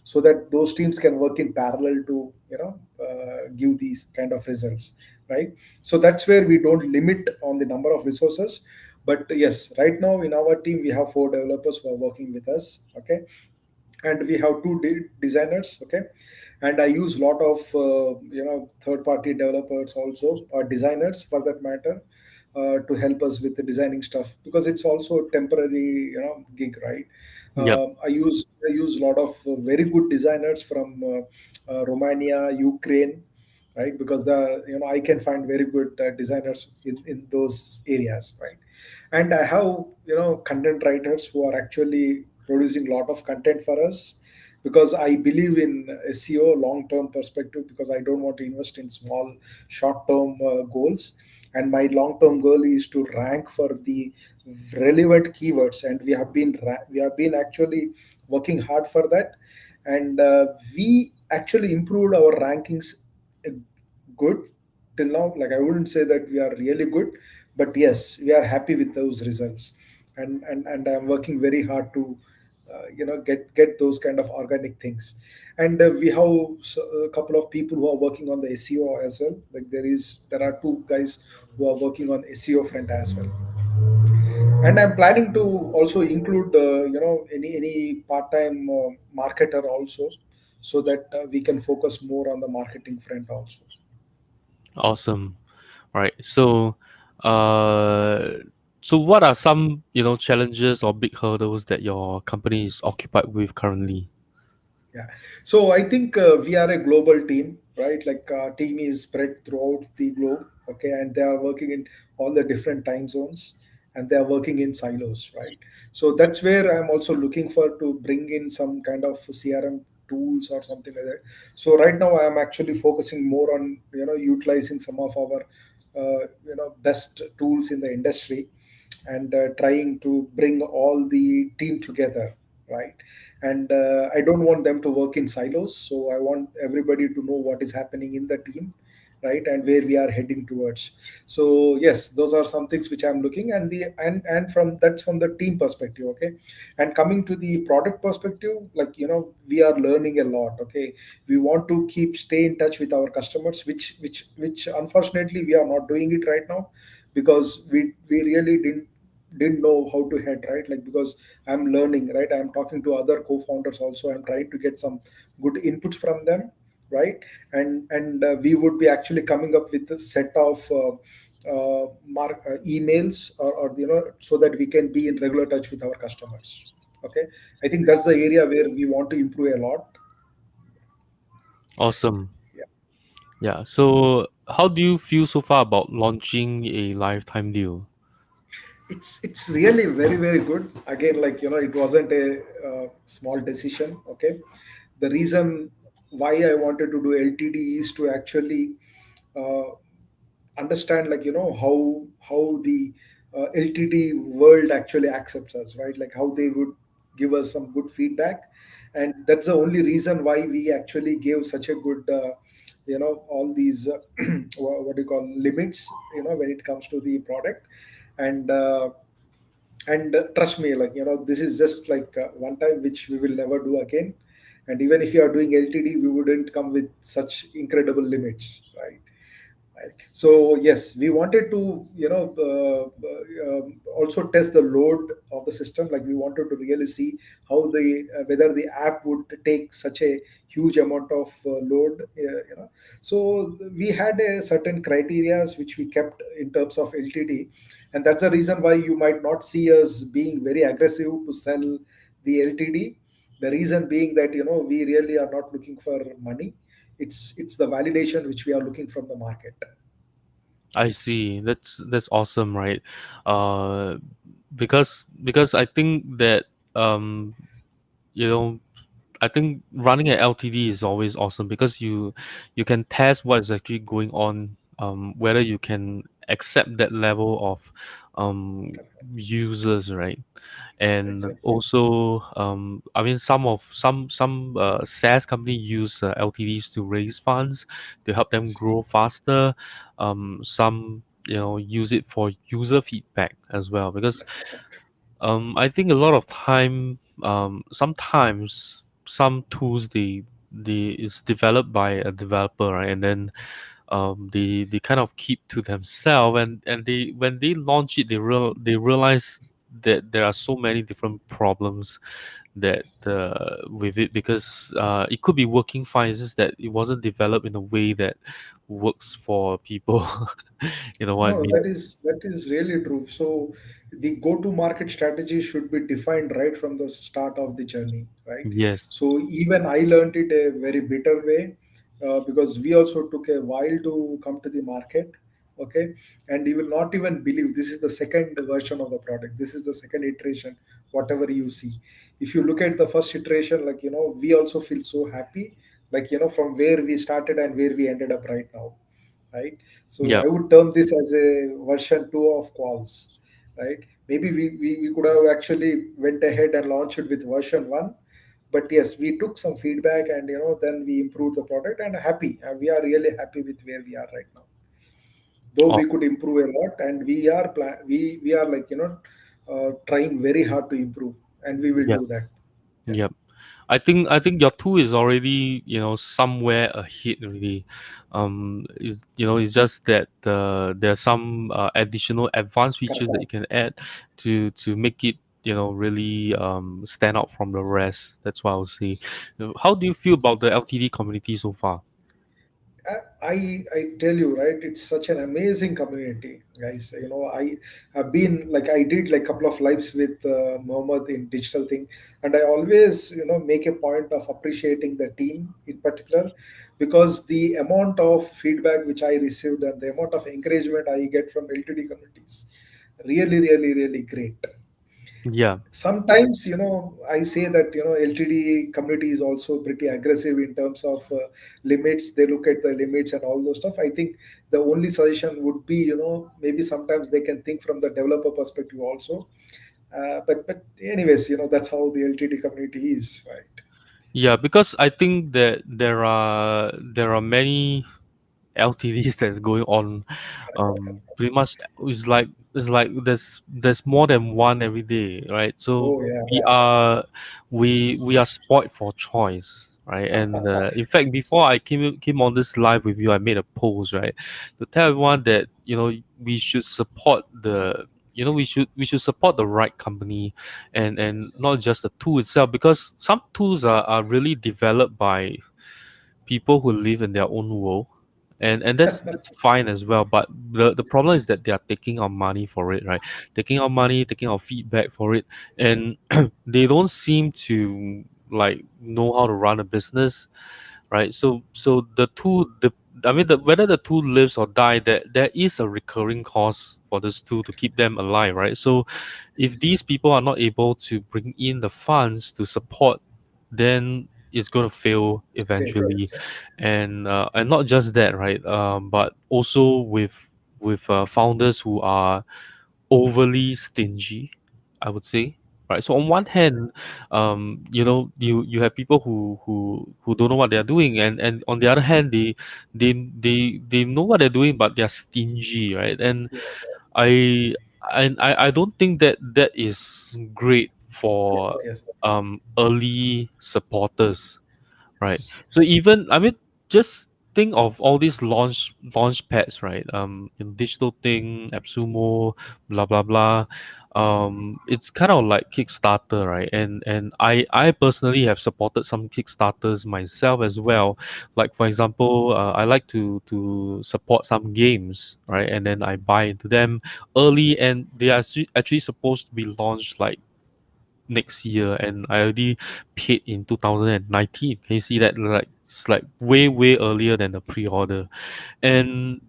Speaker 2: so that those teams can work in parallel to give these kind of results, right? So that's where we don't limit on the number of resources. But yes, right now in our team we have four developers who are working with us. Okay. And we have two designers. Okay. And I use a lot of third party developers also, or designers for that matter, to help us with the designing stuff, because it's also a temporary gig, right?
Speaker 1: Yep.
Speaker 2: I use a lot of very good designers from Romania, Ukraine, right? Because I can find very good designers in those areas, right? And I have content writers who are actually producing a lot of content for us, because I believe in SEO long term perspective, because I don't want to invest in small short term goals. And my long term goal is to rank for the relevant keywords, and we have been actually working hard for that. And we actually improved our rankings uh, good till now. Like, I wouldn't say that we are really good, but yes, we are happy with those results. And I'm working very hard to get those kind of organic things. And we have a couple of people who are working on the SEO as well. Like, there are two guys who are working on SEO front as well. And I'm planning to also include any part-time marketer also, so that we can focus more on the marketing front also.
Speaker 1: Awesome. Right. Uh, so what are some, challenges or big hurdles that your company is occupied with currently?
Speaker 2: Yeah. So I think we are a global team, right? Like, our team is spread throughout the globe. Okay. And they are working in all the different time zones, and they are working in silos, right? So that's where I'm also looking for to bring in some kind of CRM tools or something like that. So right now I'm actually focusing more on, utilizing some of our, best tools in the industry, and trying to bring all the team together, right? And I don't want them to work in silos, so I want everybody to know what is happening in the team, right? And where we are heading towards. So yes, those are some things which I'm looking. And from that's from the team perspective. Okay. And coming to the product perspective, like, we are learning a lot. Okay. We want to stay in touch with our customers, which unfortunately we are not doing it right now, because we really didn't know how to head, right? Like, because I'm learning, right? I'm talking to other co-founders also. I'm trying to get some good inputs from them, right? And we would be actually coming up with a set of emails, or so that we can be in regular touch with our customers. Okay. I think that's the area where we want to improve a lot.
Speaker 1: Awesome.
Speaker 2: Yeah.
Speaker 1: Yeah. So how do you feel so far about launching a lifetime deal?
Speaker 2: It's really very very good. Again, like, it wasn't a small decision. Okay. The reason why I wanted to do LTD is to actually uh, understand, like, how the LTD world actually accepts us, right? Like how they would give us some good feedback, and that's the only reason why we actually gave such a good all these what do you call limits, when it comes to the product. And trust me, like, this is just like one time which we will never do again. And even if you are doing LTD, we wouldn't come with such incredible limits, right? Right. So yes, we wanted to, also test the load of the system. Like we wanted to really see how the whether the app would take such a huge amount of load. So we had a certain criterias which we kept in terms of LTD, and that's the reason why you might not see us being very aggressive to sell the LTD. The reason being that, we really are not looking for money. It's the validation which we are looking from the market.
Speaker 1: I see. That's awesome, right? Uh, because I think that you know I think running an LTD is always awesome because you can test what is actually going on, whether you can accept that level of users, right? And
Speaker 2: Exactly.
Speaker 1: also, I mean, some SaaS company use LTDs to raise funds to help them grow faster. Some use it for user feedback as well because I think a lot of time, sometimes some tools they is developed by a developer, right? And then they kind of keep to themselves, and they when they launch it, they realize that there are so many different problems that with it because it could be working fine. It's just that it wasn't developed in a way that works for people. You know what I
Speaker 2: No,
Speaker 1: mean?
Speaker 2: that is really true. So the go-to-market strategy should be defined right from the start of the journey, right?
Speaker 1: Yes.
Speaker 2: So even I learned it a very bitter way, because we also took a while to come to the market. Okay, and you will not even believe this is the second version of the product. This is the second iteration. Whatever you see, if you look at the first iteration, like, we also feel so happy, like, from where we started and where we ended up right now, right? So
Speaker 1: Yeah.
Speaker 2: I would term this as a version 2 of Qualzz, right? Maybe we could have actually went ahead and launched it with version 1, but yes, we took some feedback, and then we improved the product, and happy. We are really happy with where we are right now. Though
Speaker 1: Oh,
Speaker 2: we could improve a lot, and we are, like, trying very hard to improve, and we will
Speaker 1: yeah.
Speaker 2: do that. Yeah.
Speaker 1: Yeah. I think your tool is already somewhere ahead already. It's just that there are some additional advanced features that
Speaker 2: Correct.
Speaker 1: you can add to make it really stand out from the rest. That's what I'll say. How do you feel about the LTD community so far?
Speaker 2: I tell you, right, it's such an amazing community, guys. I have been, like, I did like couple of lives with Mohammed in digital thing, and I always make a point of appreciating the team in particular, because the amount of feedback which I received and the amount of encouragement I get from LTD communities, really, really, really great.
Speaker 1: Yeah.
Speaker 2: Sometimes, I say that, LTD community is also pretty aggressive in terms of limits. They look at the limits and all those stuff. I think the only suggestion would be, maybe sometimes they can think from the developer perspective also. But anyways, that's how the LTD community is, right?
Speaker 1: Yeah, because I think that there are many LTVs that's going on. Pretty much it's like there's more than one every day, right? So
Speaker 2: Oh yeah,
Speaker 1: we are we are spoiled for choice, right? And in fact, before I came on this live with you, I made a post, right, to tell everyone that we should support we should support the right company, and not just the tool itself, because some tools are really developed by people who live in their own world, and that's fine as well, but the problem is that they are taking our money for it, right? Taking our money, taking our feedback for it, and they don't seem to like know how to run a business, right? So the tool, I mean, whether the tool lives or die, there is a recurring cost for this tool to keep them alive, right? So if these people are not able to bring in the funds to support, then it's going to fail
Speaker 2: fair.
Speaker 1: eventually. And not just that, right? But also with with founders who are overly stingy, I would say. Right. So on one hand, you have people who don't know what they're doing, and on the other hand, they know what they're doing, but they're stingy, right? And
Speaker 2: Yeah,
Speaker 1: I I don't think that that is great for
Speaker 2: yes,
Speaker 1: early supporters. Right. So even I mean, just think of all these launch pads, right? In digital thing, AppSumo, blah blah blah. It's kind of like Kickstarter, right? And I personally have supported some Kickstarters myself as well. Like for example, I like to support some games, right? And then I buy into them early, and they are actually supposed to be launched like next year, and I already paid in 2019. Can you see that? Like it's like way earlier than the pre-order. And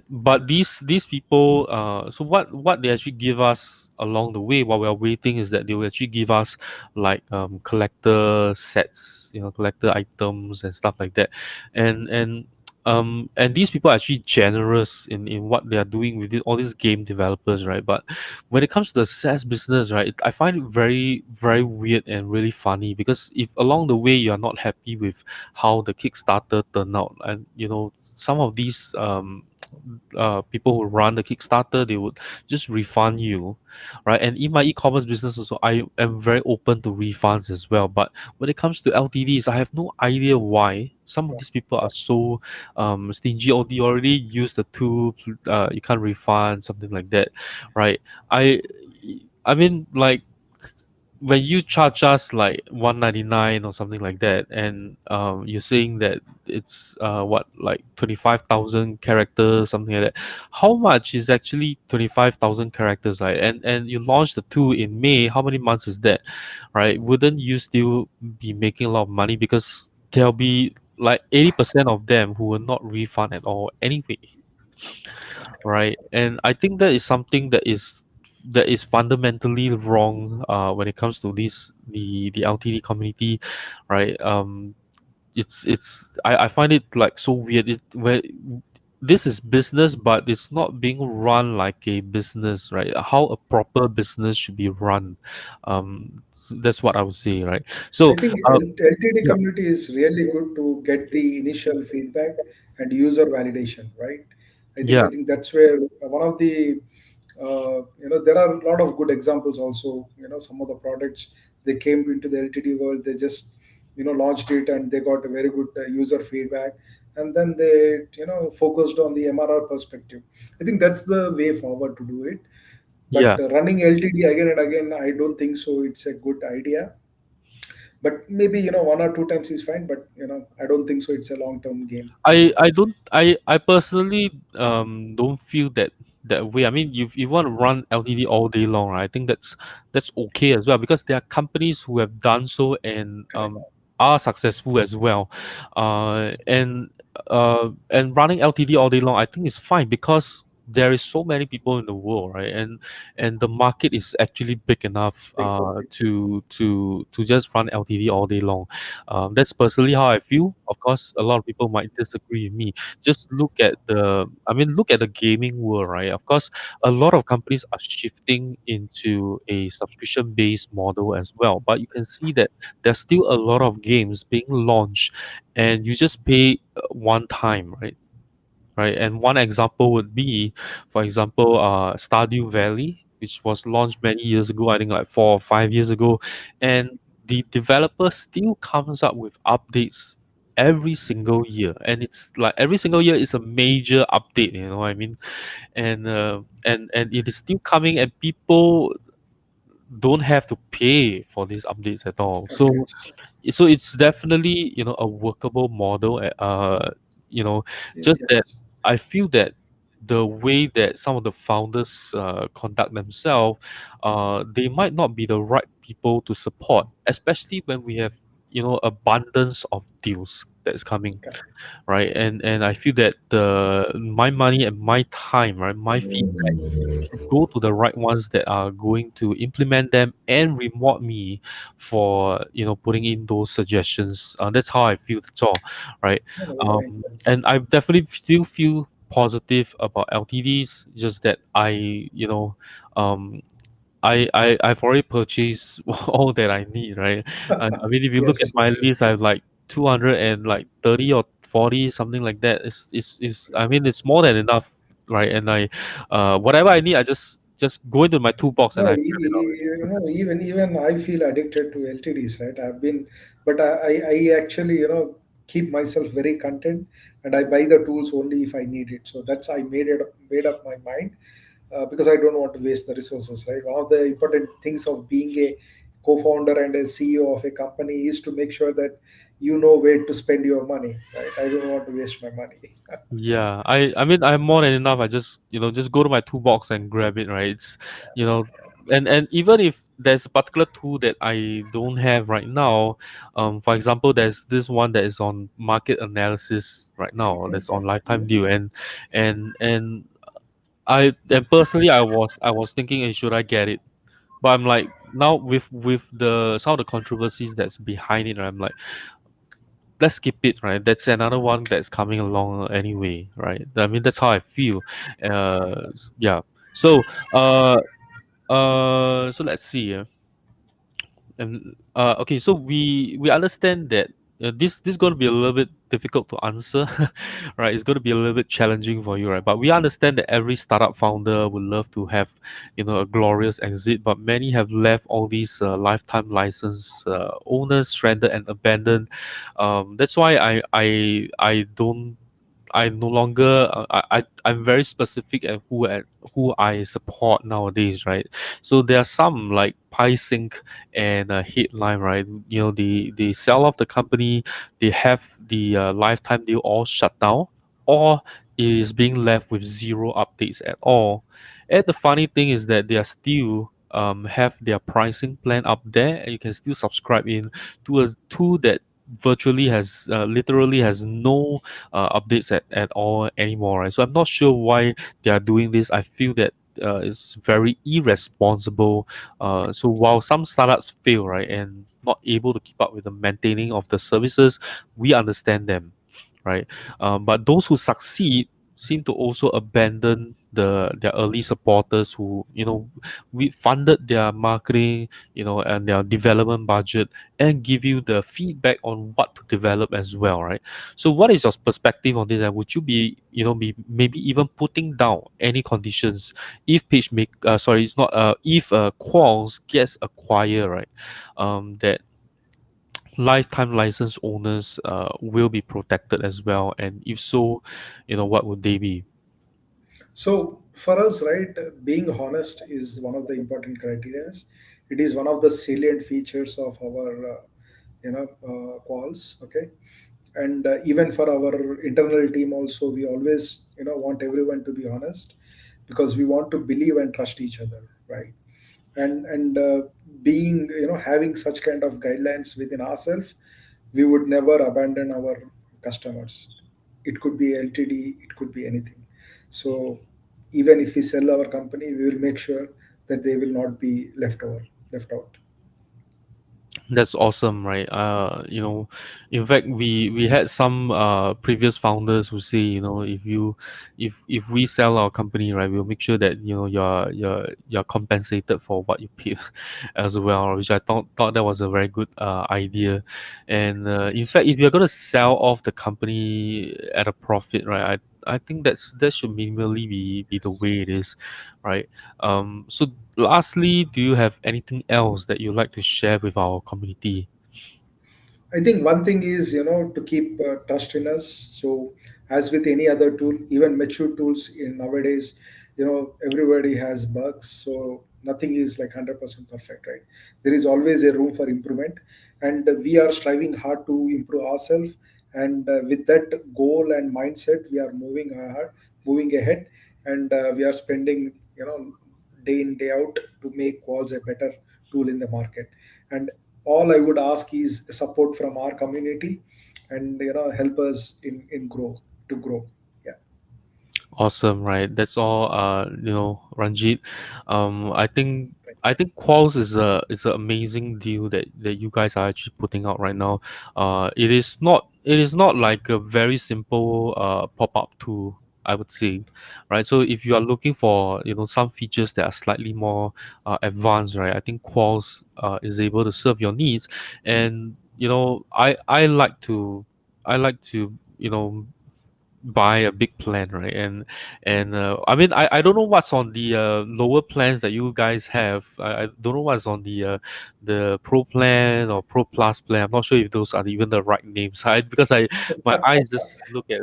Speaker 1: but these people, so what they actually give us along the way while we are waiting is that they will actually give us like collector sets, collector items and stuff like that. And these people are actually generous in what they are doing with all these game developers, right? But when it comes to the SaaS business, right, I find it very weird and really funny, because if along the way you are not happy with how the Kickstarter turned out, and some of these people who run the Kickstarter, they would just refund you, right? And in my e-commerce business also, I am very open to refunds as well. But when it comes to LTDs, I have no idea why some of these people are so stingy, or they already use the tool, you can't refund, something like that, right? I I mean, like, when you charge us like 199 or something like that, and you're saying that it's what, like 25,000 characters, something like that. How much is actually 25,000 characters, right? And you launched the tool in May. How many months is that, right? Wouldn't you still be making a lot of money? Because there'll be like 80% of them who will not refund at all anyway, right? And I think that is something that is fundamentally wrong when it comes to the LTD community, right? I find it like so weird. Where this is business, but it's not being run like a business, right? How a proper business should be run. That's what I would say, right?
Speaker 2: I
Speaker 1: So
Speaker 2: think LTD
Speaker 1: yeah,
Speaker 2: community is really good to get the initial feedback and user validation, right? I
Speaker 1: yeah,
Speaker 2: think that's where one of the there are a lot of good examples also. Some of the products, they came into the LTD world, they just launched it and they got a very good user feedback, and then they focused on the MRR perspective. I think that's the way forward to do it. But
Speaker 1: yeah.
Speaker 2: running LTD again and again, I don't think so. It's a good idea, but maybe one or two times is fine, but I don't think so it's a long term game.
Speaker 1: I personally don't feel that way. I mean, if you want to run LTD all day long, right, I think that's okay as well, because there are companies who have done so and
Speaker 2: Correct.
Speaker 1: are successful as well. And running LTD all day long, I think is fine, because there is so many people in the world, right? And the market is actually big enough
Speaker 2: Big,
Speaker 1: to just run LTD all day long. That's personally how I feel. Of course, a lot of people might disagree with me. Just look at the gaming world, right? Of course, a lot of companies are shifting into a subscription-based model as well. But you can see that there's still a lot of games being launched, and you just pay one time, right? Right. And one example would be, for example, Stardew Valley, which was launched many years ago, I think like 4 or 5 years ago, and the developer still comes up with updates every single year, and it's like every single year is a major update. You know what I mean? And it is still coming, and people don't have to pay for these updates at all. So
Speaker 2: correct.
Speaker 1: so it's definitely a workable model. Just that
Speaker 2: Yes.
Speaker 1: I feel that the way that some of the founders conduct themselves, they might not be the right people to support, especially when we have abundance of deals that's coming,
Speaker 2: Correct.
Speaker 1: right? And I feel that the my money and my time, right, my feedback should go to the right ones that are going to implement them and reward me for putting in those suggestions. That's how I feel. That's all, right?
Speaker 2: No, no,
Speaker 1: And I definitely still feel positive about LTDs. Just that um, I've already purchased all that I need, right? I mean, if you look at
Speaker 2: Yes.
Speaker 1: my list, I have like 200 and like 30 or 40, something like that. It's I mean, it's more than enough, right? And whatever I need, I just go into my toolbox and
Speaker 2: No,
Speaker 1: I grab it out.
Speaker 2: even I feel addicted to LTDs, right? I've been, but I actually keep myself very content, and I buy the tools only if I need it. So that's I made up my mind, because I don't want to waste the resources, right? One of the important things of being a co-founder and a CEO of a company is to make sure that you know where to spend your money, right? I don't want to waste my money.
Speaker 1: Yeah, I mean I have more than enough. I just just go to my toolbox and grab it, right? It's you know and even if there's a particular tool that I don't have right now, for example, there's this one that is on market analysis right now, that's on lifetime deal, and and personally I was thinking, should I get it? But I'm like, now with the some of the controversies that's behind it, I'm like, let's skip it, right? That's another one that's coming along anyway, right? I mean, that's how I feel. Yeah. So, so let's see. Okay, so we understand that this going to be a little bit difficult to answer, right? It's going to be a little bit challenging for you, right? But we understand that every startup founder would love to have, a glorious exit, but many have left all these lifetime license owners stranded and abandoned. That's why I don't. I no longer I'm very specific at who I support nowadays, right? So there are some like PieSync and Headline, right? They sell off the company, they have the lifetime deal all shut down, or is being left with zero updates at all. And the funny thing is that they are still have their pricing plan up there, and you can still subscribe in to a tool that virtually has literally has no updates at all anymore, right? So I'm not sure why they are doing this. I feel that it's very irresponsible. So while some startups fail, right, and not able to keep up with the maintaining of the services, we understand them, right? But those who succeed seem to also abandon their early supporters who we funded their marketing, and their development budget, and give you the feedback on what to develop as well, right? So what is your perspective on this, and would you be maybe even putting down any conditions if page make sorry it's not if Qualzz gets acquired, right? That lifetime license owners will be protected as well, and if so, what would they be?
Speaker 2: So for us, right, being honest is one of the important criteria. It is one of the salient features of our, calls. Okay, and even for our internal team, also we always want everyone to be honest, because we want to believe and trust each other, right? And being having such kind of guidelines within ourselves, we would never abandon our customers. It could be Ltd, it could be anything. So even if we sell our company, we will make sure that they will not be left out.
Speaker 1: That's awesome, right? In fact, we had some previous founders who say, if we sell our company, right, we'll make sure that you're compensated for what you paid as well, which I thought that was a very good idea. And in fact, if you're gonna sell off the company at a profit, right, I think that should minimally be the way it is, right? So lastly, do you have anything else that you'd like to share with our community?
Speaker 2: I think one thing is, to keep trust in us. So, as with any other tool, even mature tools in nowadays, everybody has bugs. So, nothing is like 100% perfect, right? There is always a room for improvement. And we are striving hard to improve ourselves. And with that goal and mindset, we are moving ahead. And we are spending, day in, day out to make Qualls a better tool in the market. And all I would ask is support from our community, and help us in grow. Yeah.
Speaker 1: Awesome, right? That's all. Ranjit. I think Qualls is an amazing deal that you guys are actually putting out right now. It is not like a very simple pop up tool. I would say, right? So if you are looking for, some features that are slightly more advanced, right? I think Qualzz is able to serve your needs. And I like to buy a big plan, right? And I mean, I don't know what's on the lower plans that you guys have. I don't know what's on the pro plan or pro plus plan. I'm not sure if those are even the right names. Because I my eyes just look at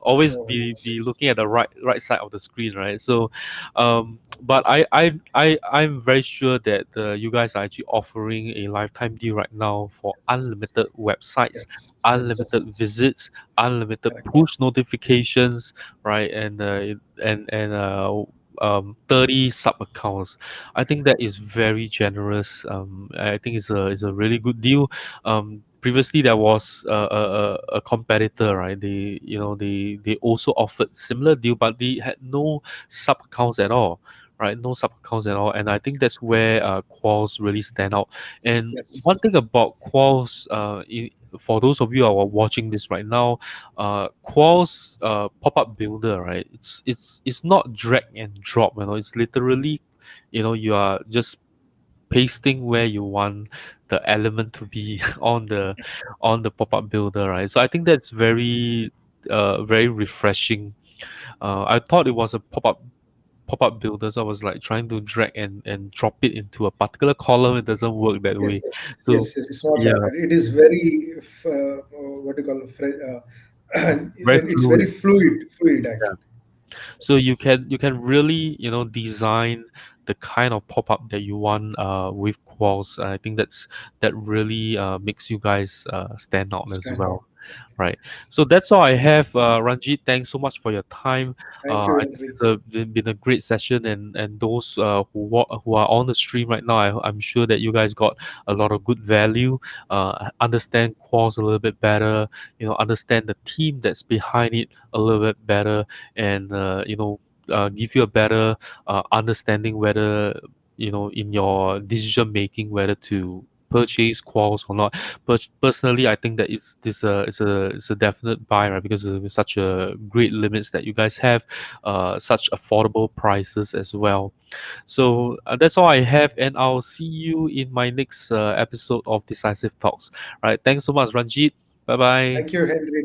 Speaker 1: always
Speaker 2: No
Speaker 1: be
Speaker 2: worries.
Speaker 1: looking at the right side of the screen, right? So but I'm very sure that you guys are actually offering a lifetime deal right now for unlimited websites,
Speaker 2: Yes, yes,
Speaker 1: unlimited visits, unlimited
Speaker 2: correct.
Speaker 1: push notifications, right? And 30 sub accounts. I think that is very generous. I think it's a really good deal. Previously there was a competitor, right? They also offered similar deal, but they had no sub accounts at all. Right, no sub accounts at all, and I think that's where Qualls really stand out. And
Speaker 2: Yes,
Speaker 1: one thing about Qualls, for those of you who are watching this right now, Qualls pop-up builder, right? It's not drag and drop, it's literally, you are just pasting where you want the element to be on the pop-up builder, right? So I think that's very refreshing. I thought it was a pop-up builder, so I was like trying to drag and drop it into a particular column. It doesn't work that
Speaker 2: yes,
Speaker 1: way. So
Speaker 2: yes, yes. It's not like
Speaker 1: yeah,
Speaker 2: that. It is very, what do you call,
Speaker 1: very
Speaker 2: it's very
Speaker 1: fluid.
Speaker 2: fluid
Speaker 1: Yeah.
Speaker 2: actually.
Speaker 1: So
Speaker 2: Yes,
Speaker 1: you can really design the kind of pop-up that you want with Qualls. I think that really makes you guys stand out as
Speaker 2: stand out.
Speaker 1: well. Right. So that's all I have. Ranjit, thanks so much for your time.
Speaker 2: Thank you,
Speaker 1: I think
Speaker 2: Henry.
Speaker 1: it's been a great session, and those who are on the stream right now, I'm sure that you guys got a lot of good value. Understand Qualls a little bit better. Understand the team that's behind it a little bit better, and give you a better understanding whether in your decision making whether to purchase Qualls or not. But personally, I think that it's a definite buy, right? Because of such a great limits that you guys have, such affordable prices as well. So that's all I have, and I'll see you in my next episode of Decisive Talks. All right, thanks so much, Ranjit. Bye bye.
Speaker 2: Thank you, Henry.